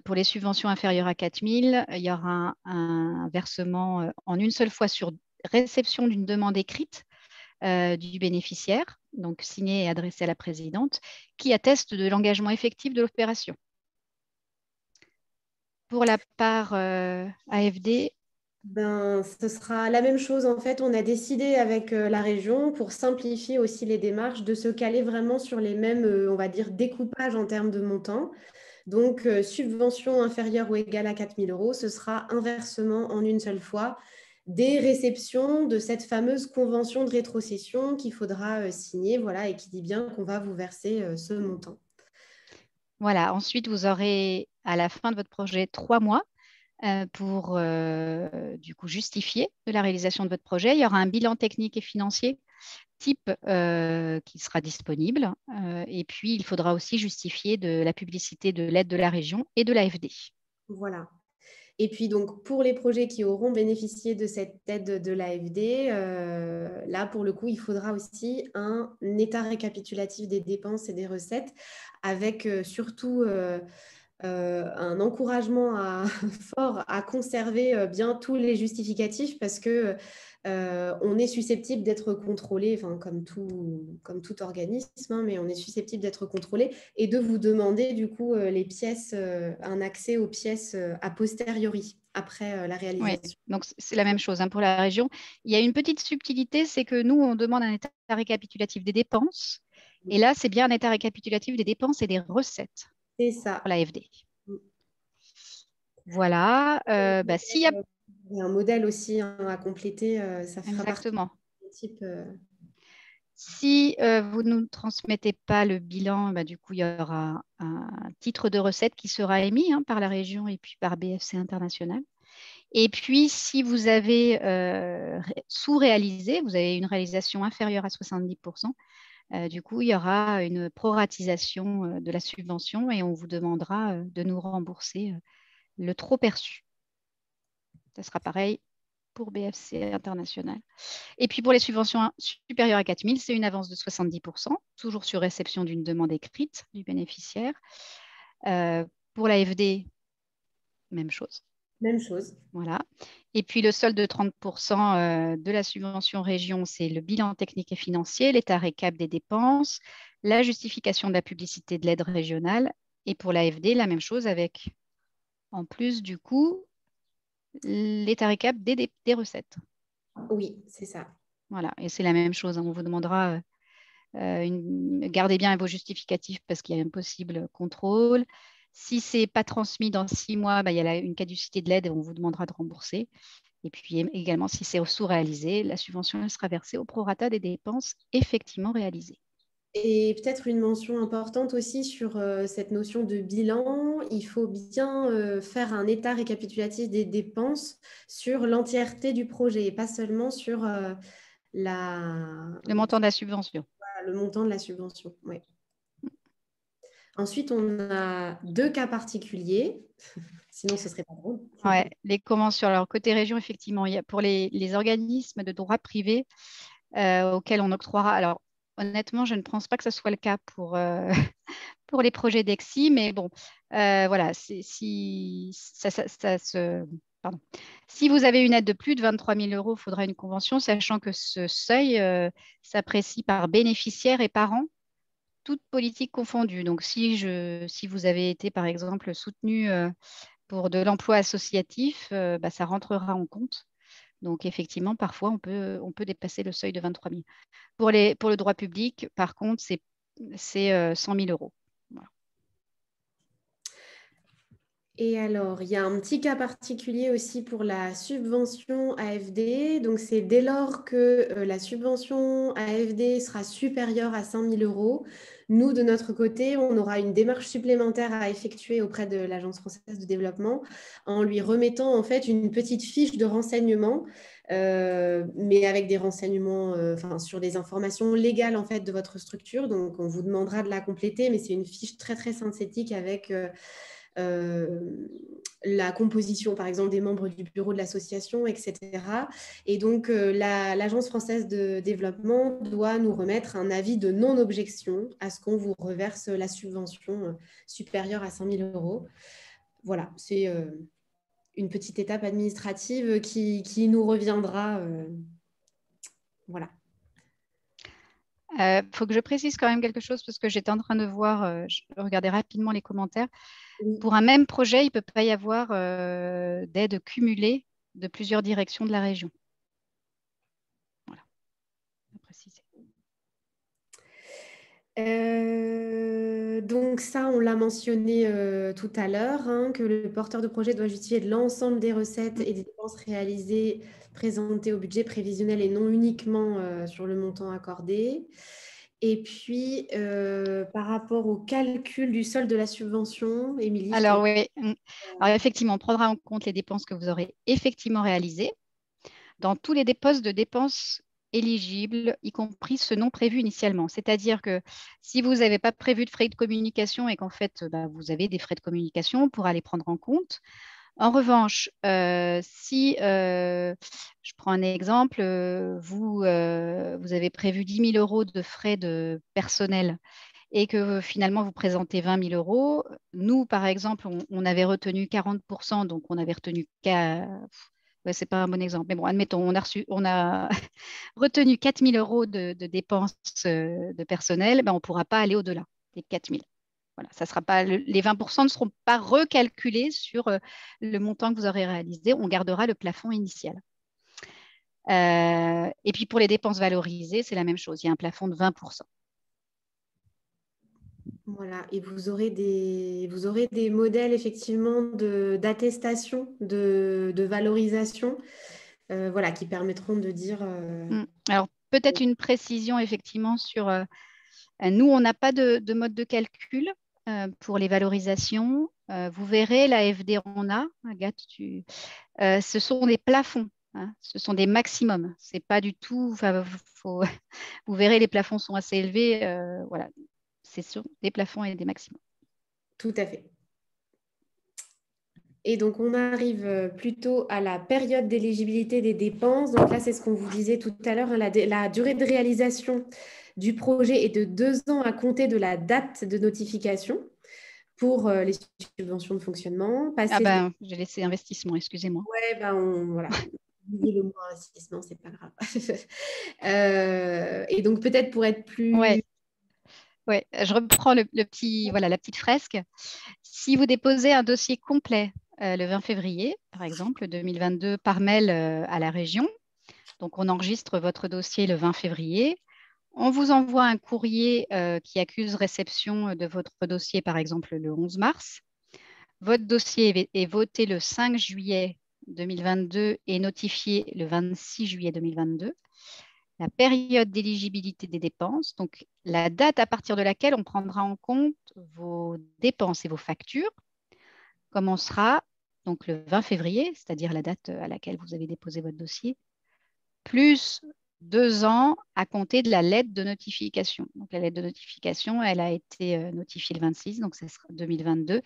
Pour les subventions inférieures à 4 000, il y aura un versement en une seule fois sur réception d'une demande écrite du bénéficiaire, donc signée et adressée à la présidente, qui atteste de l'engagement effectif de l'opération. Pour la part AFD, ce sera la même chose. En fait, on a décidé avec la région, pour simplifier aussi les démarches, de se caler vraiment sur les mêmes, on va dire, découpages en termes de montant. Donc, subvention inférieure ou égale à 4 000 €, ce sera un versement en une seule fois. des réceptions de cette fameuse convention de rétrocession qu'il faudra signer, voilà, et qui dit bien qu'on va vous verser ce montant. Voilà, ensuite, vous aurez à la fin de votre projet 3 mois pour du coup justifier de la réalisation de votre projet. Il y aura un bilan technique et financier type qui sera disponible. Et puis, il faudra aussi justifier de la publicité de l'aide de la région et de l'AFD. Voilà. Et puis, donc, pour les projets qui auront bénéficié de cette aide de l'AFD, là, pour le coup, il faudra aussi un état récapitulatif des dépenses et des recettes avec surtout un encouragement fort à conserver bien tous les justificatifs parce que on est susceptible d'être contrôlé, enfin, comme tout organisme, hein, mais on est susceptible d'être contrôlé et de vous demander du coup les pièces, un accès aux pièces a posteriori, après la Oui, réalisation. donc c'est la même chose hein, pour la région. Il y a une petite subtilité, c'est que nous, on demande un état récapitulatif des dépenses. Et là, c'est bien un état récapitulatif des dépenses et des recettes C'est ça. pour l'AFD. Voilà. S'il y a... Il y a un modèle aussi hein, à compléter, ça fera partie Exactement. du type. Si vous ne nous transmettez pas le bilan, du coup, il y aura un titre de recette qui sera émis hein, par la région et puis par BFC International. Et puis, si vous avez sous-réalisé, vous avez une réalisation inférieure à 70%, du coup, il y aura une proratisation de la subvention et on vous demandera de nous rembourser le trop perçu. Ça sera pareil pour BFC International. Et puis, pour les subventions supérieures à 4 000, c'est une avance de 70%, toujours sur réception d'une demande écrite du bénéficiaire. Pour l'AFD, même chose. Même chose. Voilà. Et puis le solde de 30% de la subvention région, c'est le bilan technique et financier, l'état récap des dépenses, la justification de la publicité de l'aide régionale. Et pour l'AFD, la même chose avec, en plus du coup, l'état récap des recettes. Oui, c'est ça. Voilà. Et c'est la même chose. Hein. On vous demandera, gardez bien vos justificatifs parce qu'il y a un possible contrôle. Si ce n'est pas transmis dans 6 mois, il y a une caducité de l'aide et on vous demandera de rembourser. Et puis également, si c'est sous-réalisé, la subvention sera versée au prorata des dépenses effectivement réalisées. Et peut-être une mention importante aussi sur cette notion de bilan, il faut bien faire un état récapitulatif des dépenses sur l'entièreté du projet et pas seulement sur Le montant de la subvention. le montant de la subvention. Ouais. Ensuite, on a 2 cas particuliers, sinon ce serait pas drôle. Ouais, les conventions. Alors, côté région, effectivement, il y a pour les organismes de droit privé auxquels on octroiera. Alors, honnêtement, je ne pense pas que ce soit le cas pour les projets d'EXI, mais bon, voilà, pardon. Si vous avez une aide de plus de 23 000 euros, il faudra une convention, sachant que ce seuil s'apprécie par bénéficiaire et par an, toute politique confondue. Donc, si vous avez été, par exemple, soutenu pour de l'emploi associatif, ça rentrera en compte. Donc, effectivement, parfois, on peut dépasser le seuil de 23 000. Pour le droit public, par contre, c'est 100 000 euros. Voilà. Et alors, il y a un petit cas particulier aussi pour la subvention AFD. Donc, c'est dès lors que la subvention AFD sera supérieure à 5 000 euros, nous, de notre côté, on aura une démarche supplémentaire à effectuer auprès de l'Agence française de développement en lui remettant en fait une petite fiche de renseignement, mais avec des renseignements sur des informations légales en fait de votre structure. Donc, on vous demandera de la compléter, mais c'est une fiche très, très synthétique avec la composition, par exemple, des membres du bureau de l'association, etc. Et donc, l'Agence française de développement doit nous remettre un avis de non-objection à ce qu'on vous reverse la subvention supérieure à 5 000 euros. Voilà, c'est une petite étape administrative qui nous reviendra. Voilà. Faut que je précise quand même quelque chose parce que j'étais en train de voir, je regardais rapidement les commentaires. Oui. Pour un même projet, il ne peut pas y avoir d'aide cumulée de plusieurs directions de la région. Voilà, à préciser. donc ça, on l'a mentionné tout à l'heure, hein, que le porteur de projet doit justifier de l'ensemble des recettes et des dépenses réalisées, présentées au budget prévisionnel et non uniquement sur le montant accordé. Et puis, par rapport au calcul du solde de la subvention, Émilie, je te Alors laisse. oui, alors effectivement, on prendra en compte les dépenses que vous aurez effectivement réalisées dans tous les postes de dépenses éligibles, y compris ceux non prévus initialement. C'est-à-dire que si vous n'avez pas prévu de frais de communication et qu'en fait, vous avez des frais de communication, on pourra les prendre en compte. En revanche, si, je prends un exemple, vous avez prévu 10 000 euros de frais de personnel et que finalement vous présentez 20 000 euros, nous, par exemple, on avait retenu 40%, donc on avait retenu ouais, c'est pas un bon exemple, mais bon, admettons, on a retenu 4 000 euros de dépenses de personnel, ben, on ne pourra pas aller au-delà des 4 000. Voilà, ça sera pas, les 20% ne seront pas recalculés sur le montant que vous aurez réalisé. On gardera le plafond initial. Et puis pour les dépenses valorisées, c'est la même chose. Il y a un plafond de 20%. Voilà, et vous aurez des modèles effectivement d'attestation, de valorisation, voilà, qui permettront de dire. Alors peut-être une précision effectivement sur. Nous, on n'a pas de mode de calcul pour les valorisations. Vous verrez, la FD on a, Agathe, ce sont des plafonds. Hein, ce sont des maximums. C'est pas du tout. Vous verrez, les plafonds sont assez élevés. Voilà, c'est sur des plafonds et des maximums. Tout à fait. Et donc, on arrive plutôt à la période d'éligibilité des dépenses. Donc là, c'est ce qu'on vous disait tout à l'heure, hein, la durée de réalisation du projet est de 2 ans à compter de la date de notification pour les subventions de fonctionnement. J'ai laissé investissement, excusez-moi. Ouais, voilà. Oubliez le mot investissement, c'est pas grave. Et donc, peut-être pour être plus... Ouais, je reprends la petite fresque. Si vous déposez un dossier complet le 20 février, par exemple, 2022, par mail à la région, donc on enregistre votre dossier le 20 février, on vous envoie un courrier qui accuse réception de votre dossier, par exemple, le 11 mars. Votre dossier est voté le 5 juillet 2022 et notifié le 26 juillet 2022. La période d'éligibilité des dépenses, donc la date à partir de laquelle on prendra en compte vos dépenses et vos factures, commencera donc le 20 février, c'est-à-dire la date à laquelle vous avez déposé votre dossier, plus 2 ans à compter de la lettre de notification. Donc la lettre de notification, elle a été notifiée le 26, donc ça sera 2022,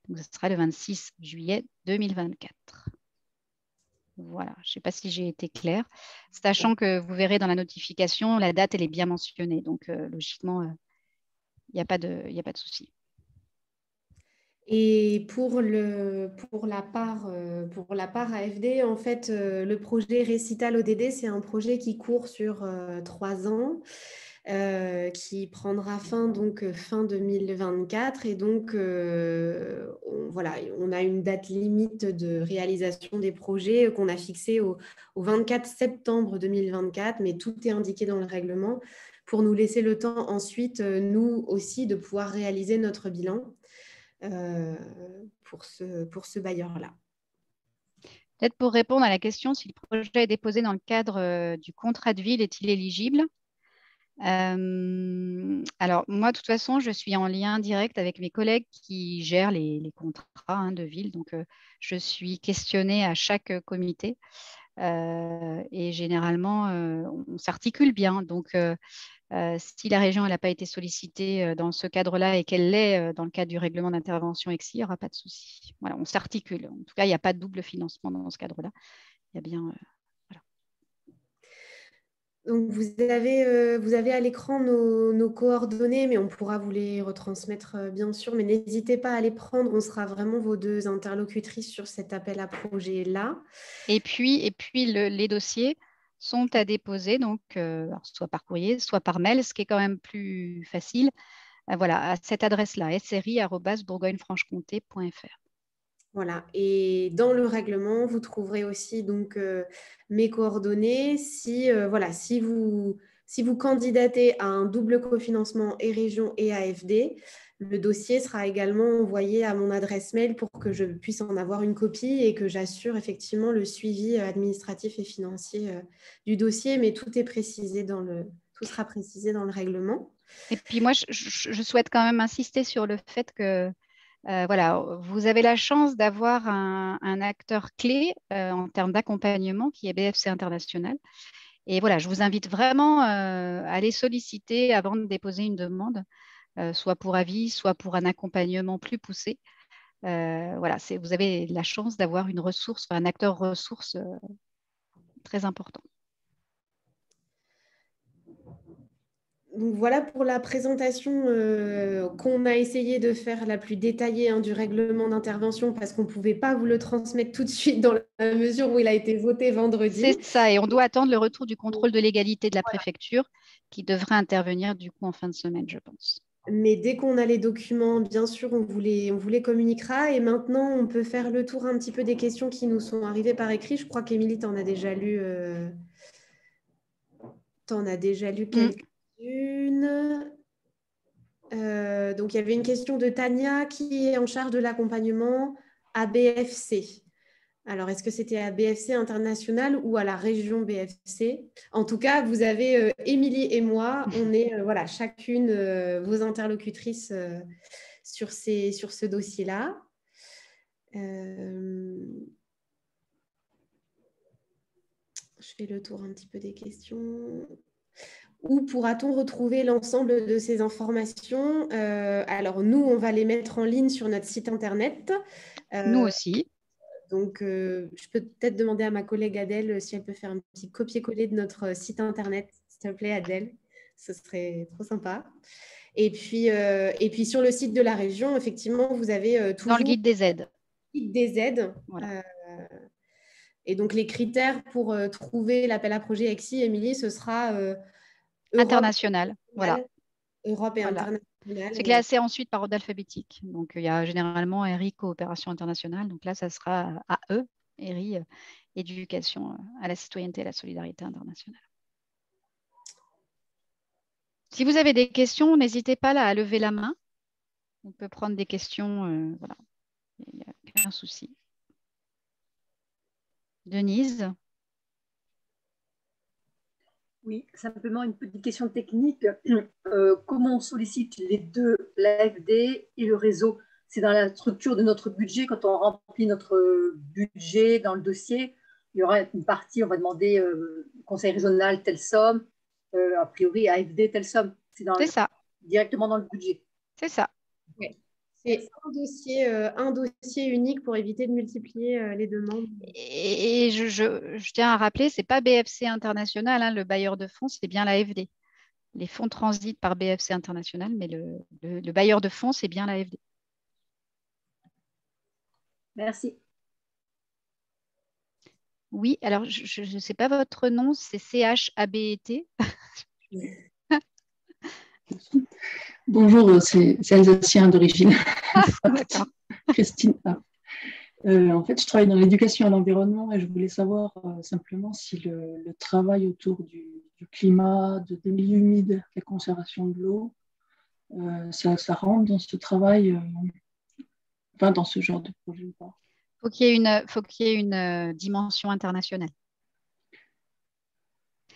donc ce sera le 26 juillet 2024. Voilà, je ne sais pas si j'ai été claire, sachant que vous verrez dans la notification, la date, elle est bien mentionnée. Donc, logiquement, il n'y a pas de souci. Et pour la part AFD, en fait, le projet Récital ODD, c'est un projet qui court sur 3 ans. Qui prendra fin donc fin 2024 et donc on a une date limite de réalisation des projets qu'on a fixée au 24 septembre 2024, mais tout est indiqué dans le règlement pour nous laisser le temps ensuite, nous aussi, de pouvoir réaliser notre bilan pour ce bailleur-là. Peut-être pour répondre à la question, si le projet est déposé dans le cadre du contrat de ville, est-il éligible ? Alors, moi, de toute façon, je suis en lien direct avec mes collègues qui gèrent les contrats de ville. Donc, je suis questionnée à chaque comité. Et généralement, on s'articule bien. Donc, si la région n'a pas été sollicitée dans ce cadre-là et qu'elle l'est dans le cadre du règlement d'intervention EXI, il n'y aura pas de souci. Voilà, on s'articule. En tout cas, il n'y a pas de double financement dans ce cadre-là. Il y a bien... Donc, vous avez à l'écran nos coordonnées, mais on pourra vous les retransmettre bien sûr. Mais n'hésitez pas à les prendre. On sera vraiment vos 2 interlocutrices sur cet appel à projet-là. Et puis les dossiers sont à déposer, donc soit par courrier, soit par mail, ce qui est quand même plus facile. Voilà, à cette adresse-là, sri@bourgognefranchecomté.fr. Voilà, et dans le règlement, vous trouverez aussi donc mes coordonnées. Si vous Si vous candidatez à un double cofinancement et région et AFD, le dossier sera également envoyé à mon adresse mail pour que je puisse en avoir une copie et que j'assure effectivement le suivi administratif et financier du dossier, mais tout sera précisé dans le règlement. Et puis moi, je souhaite quand même insister sur le fait que voilà, vous avez la chance d'avoir un acteur clé en termes d'accompagnement qui est BFC International. Et voilà, je vous invite vraiment à les solliciter avant de déposer une demande, soit pour avis, soit pour un accompagnement plus poussé. Voilà, vous avez la chance d'avoir une ressource, un acteur ressource très important. Donc voilà pour la présentation qu'on a essayé de faire la plus détaillée du règlement d'intervention parce qu'on ne pouvait pas vous le transmettre tout de suite dans la mesure où il a été voté vendredi. C'est ça, et on doit attendre le retour du contrôle de légalité de la préfecture qui devrait intervenir du coup en fin de semaine, je pense. Mais dès qu'on a les documents, bien sûr, on vous les communiquera. Et maintenant, on peut faire le tour un petit peu des questions qui nous sont arrivées par écrit. Je crois qu'Émilie, tu en as déjà lu quelques-unes. Donc, il y avait une question de Tania qui est en charge de l'accompagnement à BFC. Alors, est-ce que c'était à BFC International ou à la région BFC? En tout cas, vous avez Émilie et moi, on est chacune vos interlocutrices sur ce dossier-là. Je fais le tour un petit peu des questions. Où pourra-t-on retrouver l'ensemble de ces informations? Alors, nous, on va les mettre en ligne sur notre site internet. Nous aussi. Donc, je peux peut-être demander à ma collègue Adèle si elle peut faire un petit copier-coller de notre site internet, s'il te plaît, Adèle. Ce serait trop sympa. Et puis sur le site de la région, effectivement, vous avez toujours… Dans le guide des aides. Guide des aides. Voilà. Et donc, les critères pour trouver l'appel à projet EXI, Émilie, ce sera… international. Voilà. Europe et voilà. international. C'est classé ensuite par ordre alphabétique. Donc, il y a généralement ERI, coopération internationale. Donc là, ça sera AE, ERI, éducation à la citoyenneté et à la solidarité internationale. Si vous avez des questions, n'hésitez pas là, à lever la main. On peut prendre des questions. Voilà. Il n'y a aucun souci. Denise? Oui, simplement une petite question technique. Comment on sollicite les deux, l'AFD et le réseau? C'est dans la structure de notre budget, quand on remplit notre budget dans le dossier, il y aura une partie, on va demander conseil régional, telle somme, a priori AFD, telle somme. C'est ça. Directement dans le budget. C'est ça. Oui. C'est un dossier unique pour éviter de multiplier les demandes. Et je tiens à rappeler, ce n'est pas BFC International, hein, le bailleur de fonds, c'est bien l'AFD. Les fonds transitent par BFC International, mais le bailleur de fonds, c'est bien l'AFD. Merci. Oui, alors je ne sais pas votre nom, c'est CHABET. Bonjour, c'est alsacien d'origine. D'accord. Christine. En fait, je travaille dans l'éducation à l'environnement et je voulais savoir simplement si le travail autour du climat, des milieux humides, la conservation de l'eau, ça rentre dans ce travail, enfin dans ce genre de projet ou pas. Faut qu'il y ait une dimension internationale.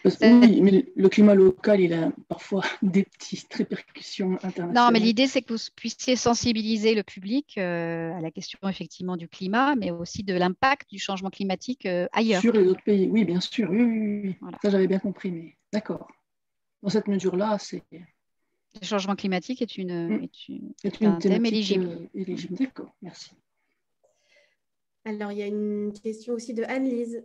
Oui, mais le climat local, il a parfois des petites répercussions internationales. Non, mais l'idée, c'est que vous puissiez sensibiliser le public à la question effectivement du climat, mais aussi de l'impact du changement climatique ailleurs. Sur les autres pays, oui, bien sûr. Oui. Voilà. Ça, j'avais bien compris, mais d'accord. Dans cette mesure-là, c'est… Le changement climatique est un thème éligible. Éligible, d'accord, merci. Alors, il y a une question aussi de Anne-Lise.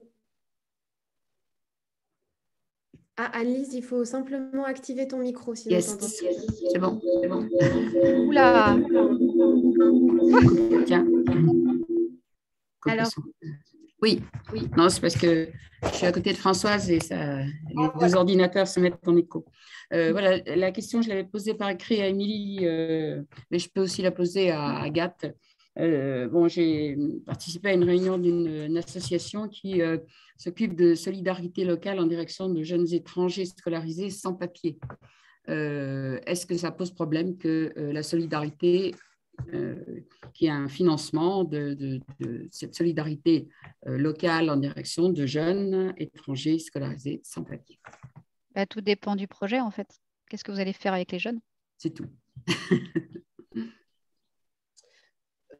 Ah, Anne-Lise, il faut simplement activer ton micro. Sinon yes, c'est bon. Oula. Tiens. Alors, oui. Non, c'est parce que je suis à côté de Françoise et les deux ordinateurs se mettent en écho. Voilà, la question, je l'avais posée par écrit à Émilie, mais je peux aussi la poser à Agathe. Bon, j'ai participé à une réunion d'une association qui s'occupe de solidarité locale en direction de jeunes étrangers scolarisés sans papier. Est-ce que ça pose problème que la solidarité, qui a un financement de cette solidarité locale en direction de jeunes étrangers scolarisés sans papier? Bah, tout dépend du projet, en fait. Qu'est-ce que vous allez faire avec les jeunes? C'est tout.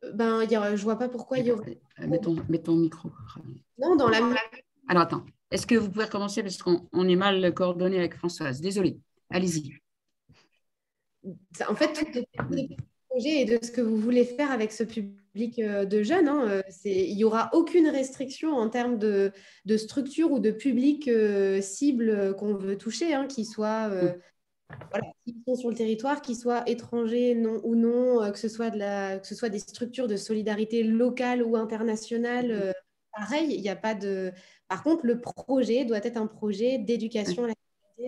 Je vois pas pourquoi il y aurait. Mets ton micro. Non, dans la. Alors, attends. Est-ce que vous pouvez recommencer parce qu'on est mal coordonné avec Françoise? Désolée. Allez-y. En fait, tout dépend du projet et de ce que vous voulez faire avec ce public de jeunes. Il n'y aura aucune restriction en termes de structure ou de public cible qu'on veut toucher, qui soit qui sont sur le territoire, qu'ils soient étrangers ou non, que ce soit des structures de solidarité locale ou internationale. Pareil, il n'y a pas de. Par contre, le projet doit être un projet d'éducation à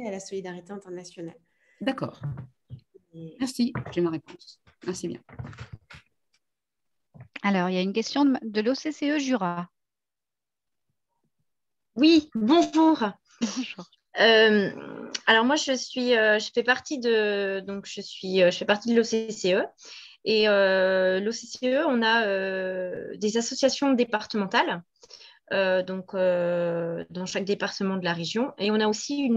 la solidarité internationale. D'accord. Merci, j'ai ma réponse. Merci bien. Alors, il y a une question de l'OCCE Jura. Oui, bonjour. Bonjour. Alors moi, je fais partie de l'OCCE et l'OCCE, on a des associations départementales, dans chaque département de la région, et on a aussi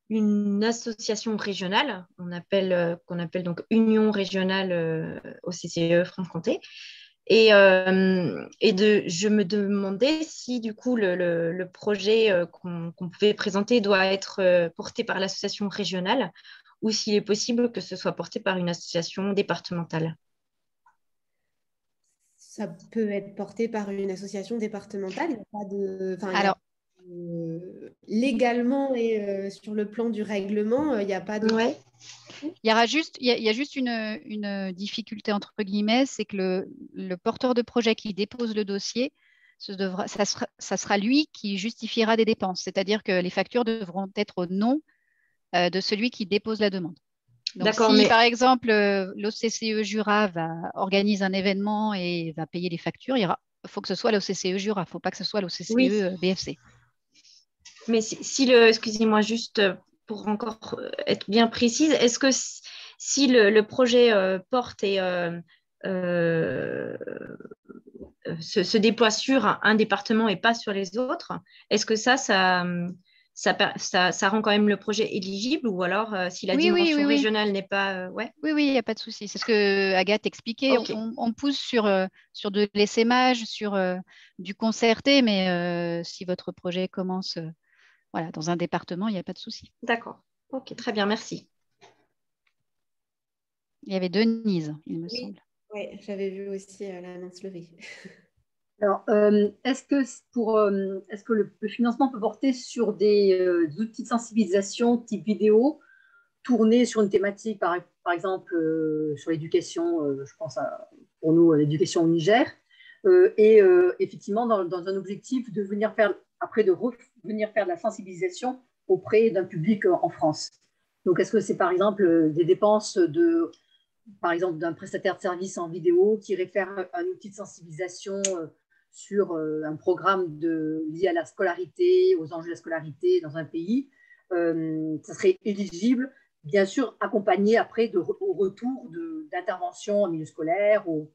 une association régionale qu'on appelle donc Union régionale OCCE Franche-Comté. Je me demandais si du coup le projet qu'on pouvait présenter doit être porté par l'association régionale ou s'il est possible que ce soit porté par une association départementale. Ça peut être porté par une association départementale. Il n'y a pas de. Alors, légalement et sur le plan du règlement, il n'y a pas de. Ouais. il y a juste une difficulté entre guillemets, c'est que le porteur de projet qui dépose le dossier, ça sera lui qui justifiera des dépenses. C'est-à-dire que les factures devront être au nom de celui qui dépose la demande. Donc, si par exemple l'OCCE Jura organise un événement et va payer les factures, il faut que ce soit l'OCCE Jura, il ne faut pas que ce soit l'OCCE BFC. Mais excusez-moi, juste pour encore être bien précise, est-ce que si le projet porte et se déploie sur un département et pas sur les autres, est-ce que ça rend quand même le projet éligible, ou alors si la dimension régionale n'est pas… Oui, il n'y a pas de souci. C'est ce que Agathe expliquait. Okay. On pousse sur de l'essaimage, sur du concerté, mais si votre projet commence dans un département, il n'y a pas de souci. D'accord. Ok, très bien, merci. Il y avait Denise, il me semble. Oui, j'avais vu aussi la main se lever. Alors, est-ce que le financement peut porter sur des outils de sensibilisation type vidéo, tournés sur une thématique, par exemple, sur l'éducation, je pense pour nous, l'éducation au Niger, et effectivement, dans un objectif de venir faire de la sensibilisation auprès d'un public en France. Donc, est-ce que c'est, par exemple, des dépenses par exemple, d'un prestataire de service en vidéo qui réfère un outil de sensibilisation sur un programme lié à la scolarité, aux enjeux de la scolarité dans un pays, ça serait éligible, bien sûr, accompagné après au retour d'interventions en milieu scolaire ou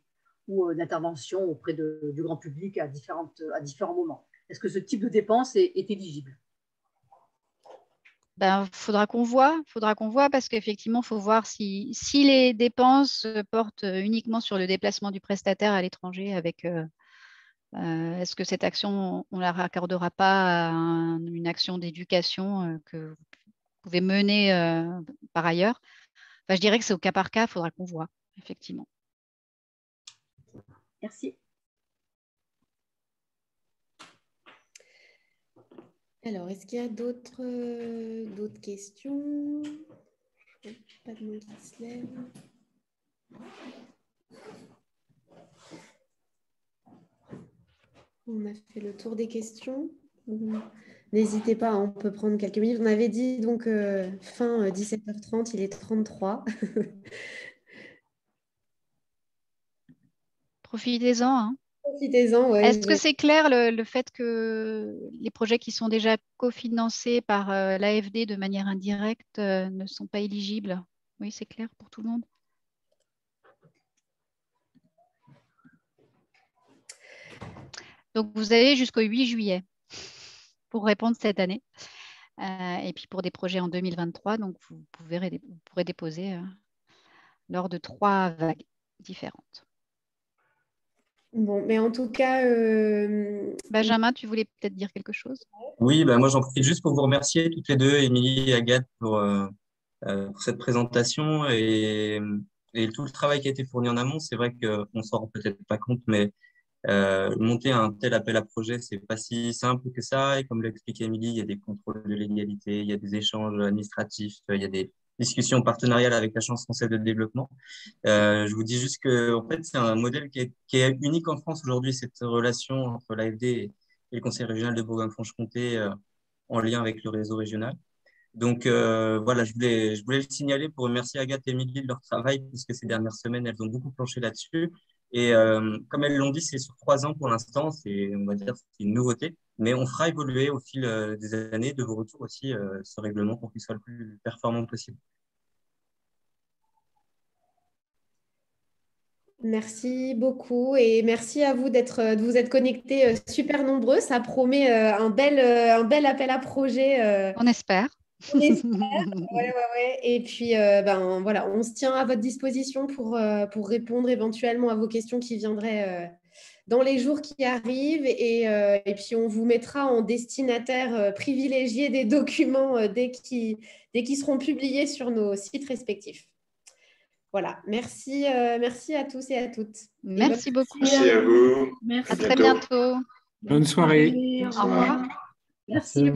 d'interventions auprès du grand public à différents moments. Est-ce que ce type de dépense est éligible? Faudra qu'on voit parce qu'effectivement, il faut voir si les dépenses portent uniquement sur le déplacement du prestataire à l'étranger avec… est-ce que cette action, on ne la raccordera pas à une action d'éducation que vous pouvez mener par ailleurs? Je dirais que c'est au cas par cas, il faudra qu'on voit, effectivement. Merci. Alors, est-ce qu'il y a d'autres questions? Pas de main qui se lève. On a fait le tour des questions. N'hésitez pas, on peut prendre quelques minutes. On avait dit donc fin 17h30, il est 33. Profitez-en, hein. Profitez-en. Ouais, Est-ce que c'est clair le fait que les projets qui sont déjà cofinancés par l'AFD de manière indirecte ne sont pas éligibles? Oui, c'est clair pour tout le monde. Donc, vous avez jusqu'au 8 juillet pour répondre cette année. Et puis, pour des projets en 2023, donc vous pourrez déposer lors de 3 vagues différentes. Bon, mais en tout cas... Benjamin, tu voulais peut-être dire quelque chose? Oui, moi j'en profite juste pour vous remercier toutes les deux, Émilie et Agathe, pour cette présentation et tout le travail qui a été fourni en amont. C'est vrai qu'on ne s'en rend peut-être pas compte, mais monter un tel appel à projet, c'est pas si simple que ça. Et comme l'a expliqué Émilie, il y a des contrôles de légalité, il y a des échanges administratifs, il y a des discussions partenariales avec la Chance française de développement. Je vous dis juste que en fait, c'est un modèle qui est unique en France aujourd'hui, cette relation entre l'AFD et le Conseil régional de Bourgogne-Franche-Comté en lien avec le réseau régional. Donc voilà, je voulais le signaler pour remercier Agathe et Émilie de leur travail, puisque ces dernières semaines, elles ont beaucoup planché là-dessus. Et comme elles l'ont dit, c'est sur 3 ans pour l'instant, on va dire, c'est une nouveauté, mais on fera évoluer au fil des années, de vos retours aussi, ce règlement pour qu'il soit le plus performant possible. Merci beaucoup et merci à vous de vous être connectés super nombreux. Ça promet un bel appel à projet. On espère. On espère. Ouais. Et puis, voilà, on se tient à votre disposition pour répondre éventuellement à vos questions qui viendraient dans les jours qui arrivent. Et puis, on vous mettra en destinataire privilégié des documents dès qu'ils seront publiés sur nos sites respectifs. Voilà, merci à tous et à toutes. Merci beaucoup. Merci à vous. Merci. À très bientôt. Bonne soirée. Au revoir. Merci.